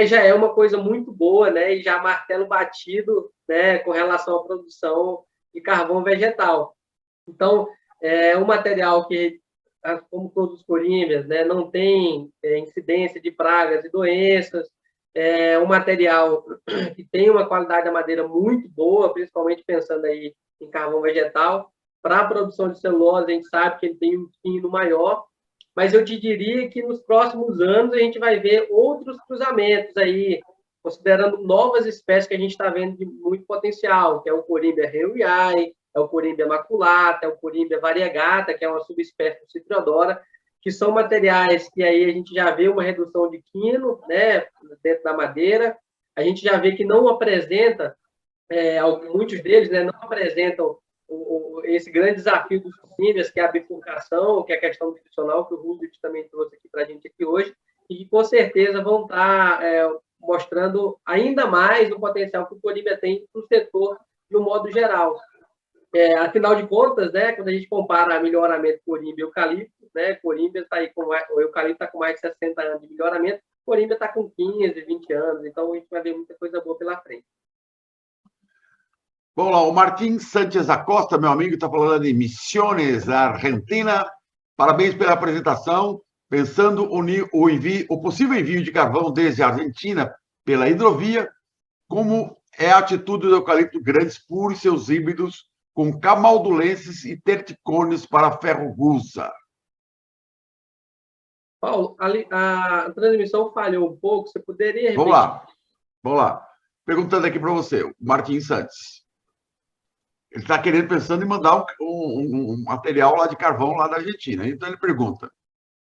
Já é uma coisa muito boa, né? E já martelo batido, né? Com relação à produção de carvão vegetal. Então, é um material que, como todos os corímbias, né, não tem incidência de pragas e doenças, é um material que tem uma qualidade da madeira muito boa, principalmente pensando aí em carvão vegetal. Para a produção de celulose, a gente sabe que ele tem um fino maior, mas eu te diria que nos próximos anos a gente vai ver outros cruzamentos aí, considerando novas espécies que a gente está vendo de muito potencial, que é o Corímbia rewiai, é o Corímbia maculata, é o Corímbia variegata, que é uma subespécie do Citriodora, que são materiais que aí a gente já vê uma redução de quino, né, dentro da madeira, a gente já vê que não apresenta, muitos deles, né, não apresentam esse grande desafio dos corímbias, que é a bifurcação, que é a questão nutricional, que o Rudolf também trouxe aqui para a gente aqui hoje, e que com certeza vão estar mostrando ainda mais o potencial que o corímbia tem para o setor de um modo geral. Afinal de contas, né, quando a gente compara melhoramento corímbia e eucalipto, né, corímbia está aí o eucalipto está com mais de 60 anos de melhoramento, corímbia está com 15, 20 anos, então a gente vai ver muita coisa boa pela frente. Vamos lá, o Martins Sánchez Acosta, meu amigo, está falando de Misiones, Argentina. Parabéns pela apresentação. Pensando o possível envio de carvão desde a Argentina pela hidrovia, como é a atitude do eucalipto grandes puro e seus híbridos com camaldulenses e terticones para ferro-gusa. Paulo, a transmissão falhou um pouco, você poderia repetir? Vamos lá. Perguntando aqui para você, o Martins Santos. Ele está pensando em mandar um material lá de carvão lá da Argentina. Então ele pergunta,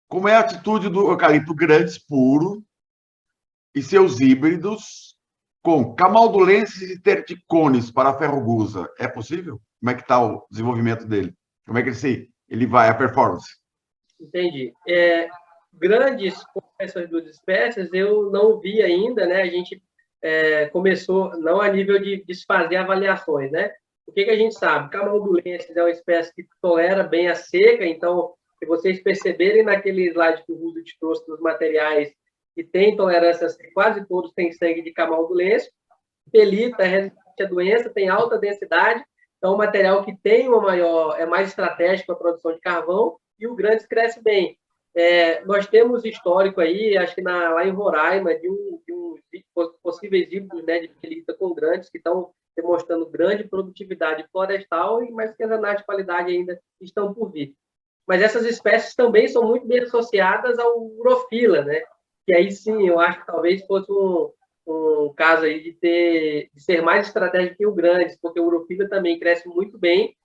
como é a atitude do eucalipto grandes puro e seus híbridos com camaldulenses e terticones para ferro-gusa? É possível? Como é que está o desenvolvimento dele? Como é que ele vai, a performance? Entendi. Grandes como essas duas espécies eu não vi ainda, né? A gente começou, não a nível de se fazer avaliações, né? O que a gente sabe? Camaldulensis é uma espécie que tolera bem a seca, então, se vocês perceberem naquele slide que o Rudolf trouxe dos materiais que tem tolerância, quase todos têm sangue de camaldulensis, pelita, é resistente à doença, tem alta densidade, então, um material que tem é mais estratégico para a produção de carvão, e o grandes cresce bem. Nós temos histórico aí, acho que lá em Roraima, de possíveis híbridos, né, de pelita com grandes, que estão demonstrando grande produtividade florestal, mas que as análises de qualidade ainda estão por vir. Mas essas espécies também são muito bem associadas ao urofila, né? Que aí sim, eu acho que talvez fosse um caso aí de ser mais estratégico que o grandes, porque o urofila também cresce muito bem,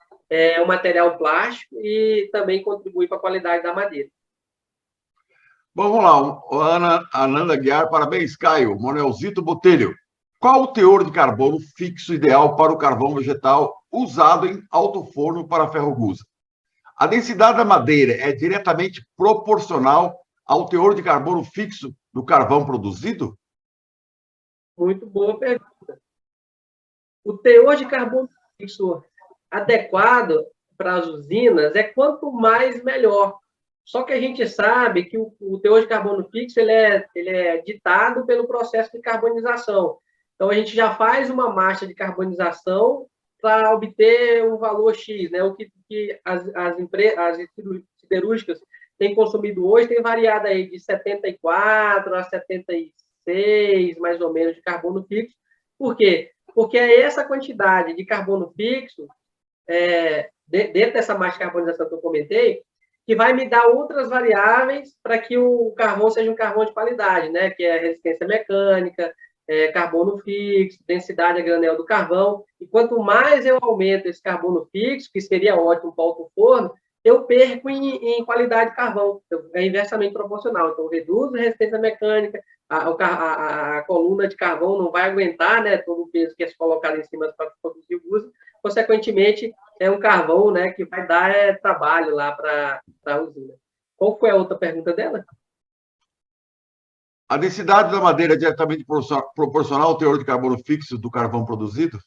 um material plástico e também contribui para a qualidade da madeira. Bom, vamos lá. Ana Ananda Guiar, parabéns, Caio. Monelzito Botelho. Qual o teor de carbono fixo ideal para o carvão vegetal usado em alto forno para ferro-gusa? A densidade da madeira é diretamente proporcional ao teor de carbono fixo do carvão produzido? Muito boa pergunta. O teor de carbono fixo adequado para as usinas é quanto mais melhor. Só que a gente sabe que o teor de carbono fixo ele é ditado pelo processo de carbonização. Então, a gente já faz uma marcha de carbonização para obter um valor X, né? O que as siderúrgicas têm consumido hoje tem variado aí de 74 a 76, mais ou menos, de carbono fixo. Por quê? Porque é essa quantidade de carbono fixo, dentro dessa marcha de carbonização que eu comentei, que vai me dar outras variáveis para que o carvão seja um carvão de qualidade, né? Que é resistência mecânica, carbono fixo, densidade a granel do carvão. E quanto mais eu aumento esse carbono fixo, que seria ótimo para o alto forno, eu perco em qualidade de carvão. Então, é inversamente proporcional. Então, eu reduzo a resistência mecânica, a coluna de carvão não vai aguentar, né, todo o peso que é colocado em cima para produzir o gusa. Consequentemente, é um carvão, né, que vai dar trabalho lá para a usina. Qual foi a outra pergunta dela? A densidade da madeira é diretamente proporcional ao teor de carbono fixo do carvão produzido?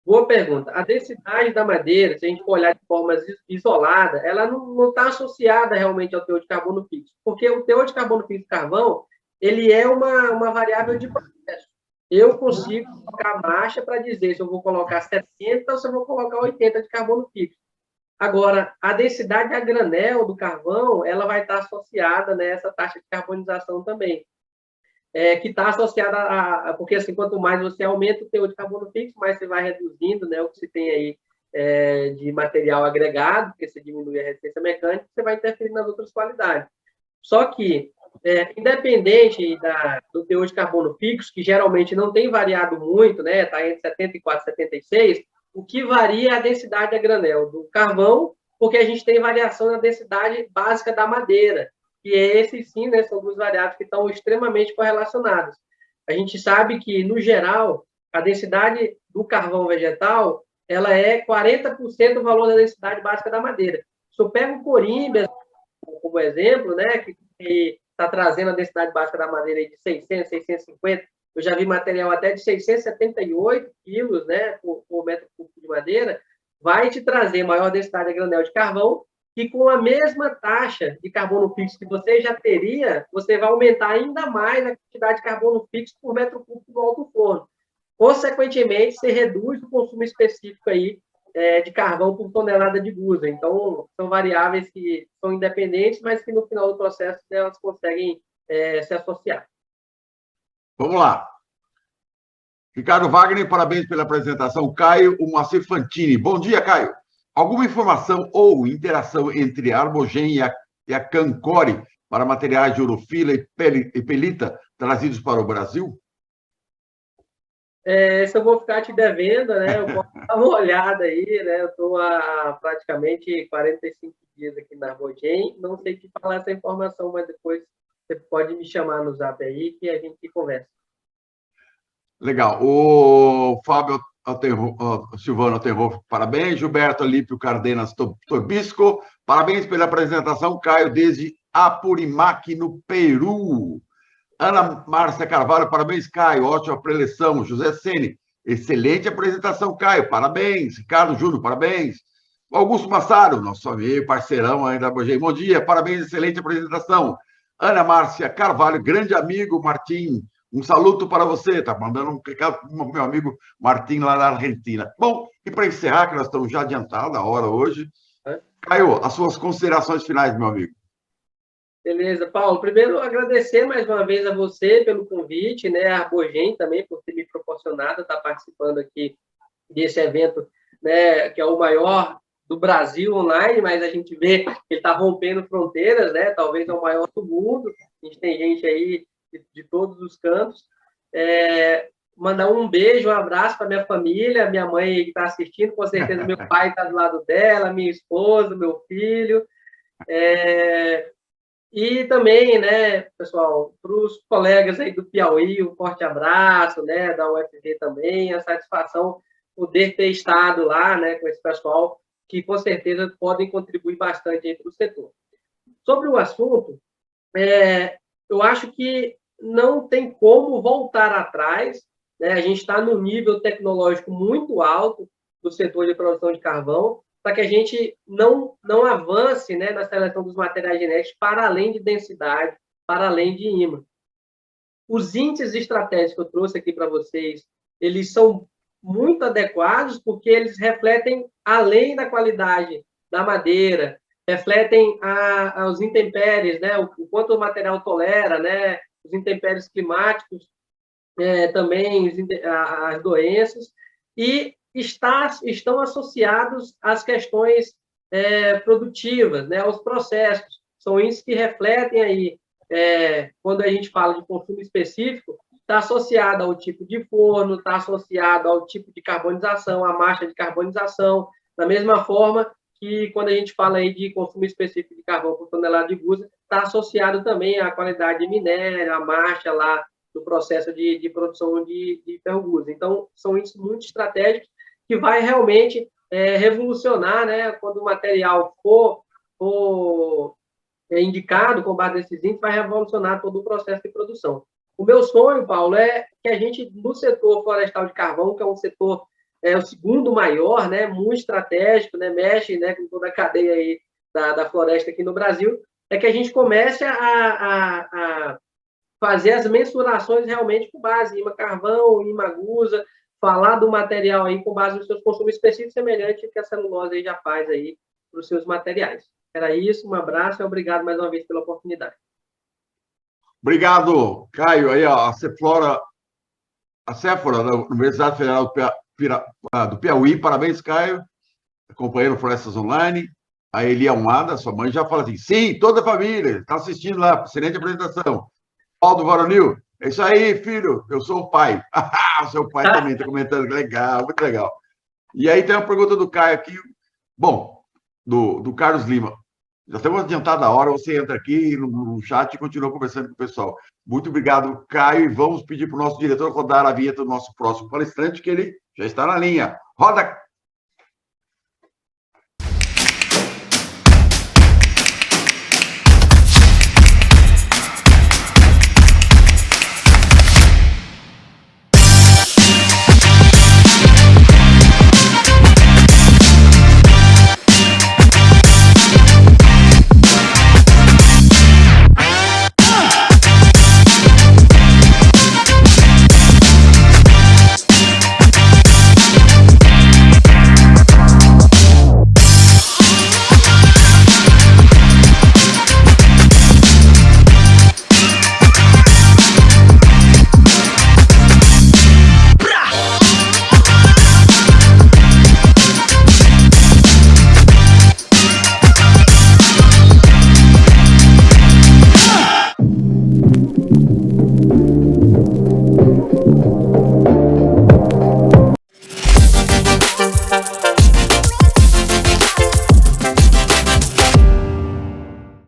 Boa pergunta. A densidade da madeira, se a gente for olhar de forma isolada, ela não está associada realmente ao teor de carbono fixo, porque o teor de carbono fixo do carvão, ele é uma variável de processo. Eu consigo colocar a marcha para dizer se eu vou colocar 70 ou se eu vou colocar 80 de carbono fixo. Agora, a densidade a granel do carvão, ela vai estar associada nessa taxa de carbonização também, que está associada porque assim, quanto mais você aumenta o teor de carbono fixo, mais você vai reduzindo, né, o que se tem aí de material agregado, porque você diminui a resistência mecânica, você vai interferir nas outras qualidades. Só que, independente do teor de carbono fixo, que geralmente não tem variado muito, né, está entre 74 e 76, o que varia é a densidade a granel do carvão, porque a gente tem variação na densidade básica da madeira, que esses sim, né, são duas variáveis que estão extremamente correlacionadas. A gente sabe que, no geral, a densidade do carvão vegetal ela é 40% do valor da densidade básica da madeira. Se eu pego o corímbia como exemplo, né, que está trazendo a densidade básica da madeira de 600, 650, eu já vi material até de 678 quilos, né, por metro cúbico de madeira, vai te trazer maior densidade a granel de carvão, e com a mesma taxa de carbono fixo que você já teria, você vai aumentar ainda mais a quantidade de carbono fixo por metro cúbico do alto forno. Consequentemente, você reduz o consumo específico aí de carvão por tonelada de gusa. Então, são variáveis que são independentes, mas que no final do processo elas conseguem se associar. Vamos lá. Ricardo Wagner, parabéns pela apresentação. Caio, o Moacir Fantini. Bom dia, Caio. Alguma informação ou interação entre a Arbogen e a Cancore para materiais de urofila e pelita trazidos para o Brasil? Isso eu vou ficar te devendo, né? Eu posso dar uma olhada aí, né? Eu estou há praticamente 45 dias aqui na Arbogen, não sei te falar essa informação, mas depois você pode me chamar no Zap aí que a gente conversa. Legal. O Fábio Silvano Aterro, parabéns. Gilberto Alípio Cardenas Tobisco, parabéns pela apresentação. Caio, desde Apurimac, no Peru. Ana Márcia Carvalho, parabéns, Caio. Ótima preleção. José Ceni, excelente apresentação, Caio. Parabéns. Ricardo Júnior, parabéns. Augusto Massaro, nosso amigo, parceirão ainda da Bogei. Bom dia, parabéns, excelente apresentação. Ana Márcia Carvalho, grande amigo, Martim. Um saludo para você, tá mandando um recado para o meu amigo Martim, lá na Argentina. Bom, e para encerrar, que nós estamos já adiantados a hora hoje, Caio, as suas considerações finais, meu amigo. Beleza, Paulo. Primeiro, agradecer mais uma vez a você pelo convite, né? A Arbogen também por ter me proporcionado estar participando aqui desse evento, né? Que é o maior do Brasil online, mas a gente vê que ele está rompendo fronteiras, né? Talvez é o maior do mundo. A gente tem gente aí de todos os cantos. mandar um beijo, um abraço para minha família, minha mãe que está assistindo, com certeza meu pai está do lado dela, minha esposa, meu filho. E também, né, pessoal, para os colegas aí do Piauí, um forte abraço, né, da UFV também, a satisfação poder ter estado lá, né, com esse pessoal, que com certeza podem contribuir bastante para o setor. Sobre o assunto, eu acho que não tem como voltar atrás, né? A gente está num nível tecnológico muito alto do setor de produção de carvão, para que a gente não avance, né, na seleção dos materiais genéticos para além de densidade, para além de ímã. Os índices estratégicos que eu trouxe aqui para vocês, eles são muito adequados, porque eles refletem, além da qualidade da madeira, refletem os intempéries, né, o quanto o material tolera, né, os intempéries climáticos, também as doenças, e estão associados às questões produtivas, né, aos processos. São índices que refletem aí, quando a gente fala de consumo específico, está associado ao tipo de forno, está associado ao tipo de carbonização, à marcha de carbonização, da mesma forma que quando a gente fala aí de consumo específico de carvão por tonelada de gusa, está associado também à qualidade de minério, à marcha lá do processo de produção de ferro-gusa. Então, são índices muito estratégicos que vai realmente revolucionar, né, quando o material for indicado com base nesses índices, vai revolucionar todo o processo de produção. O meu sonho, Paulo, é que a gente, no setor florestal de carvão, que é um setor o segundo maior, né, muito estratégico, né, mexe, né, com toda a cadeia aí da floresta aqui no Brasil, é que a gente comece a fazer as mensurações realmente com base em carvão, em gusa, falar do material aí com base nos seus consumos específicos, semelhante ao que a celulose aí já faz aí para os seus materiais. Era isso, um abraço e obrigado mais uma vez pela oportunidade. Obrigado, Caio. Aí, ó, a Céfora, da Universidade Federal do Piauí, parabéns, Caio, acompanhando Florestas Online. A Elia Almada, sua mãe, já fala assim, sim, toda a família, está assistindo lá, excelente apresentação. Paulo Varonil, é isso aí, filho, eu sou o pai. Seu pai também está comentando, legal, muito legal. E aí tem uma pergunta do Caio aqui, bom, do Carlos Lima. Já estamos adiantado a hora, você entra aqui no chat e continua conversando com o pessoal. Muito obrigado, Caio, e vamos pedir para o nosso diretor rodar a vinheta do nosso próximo palestrante, que ele já está na linha. Roda,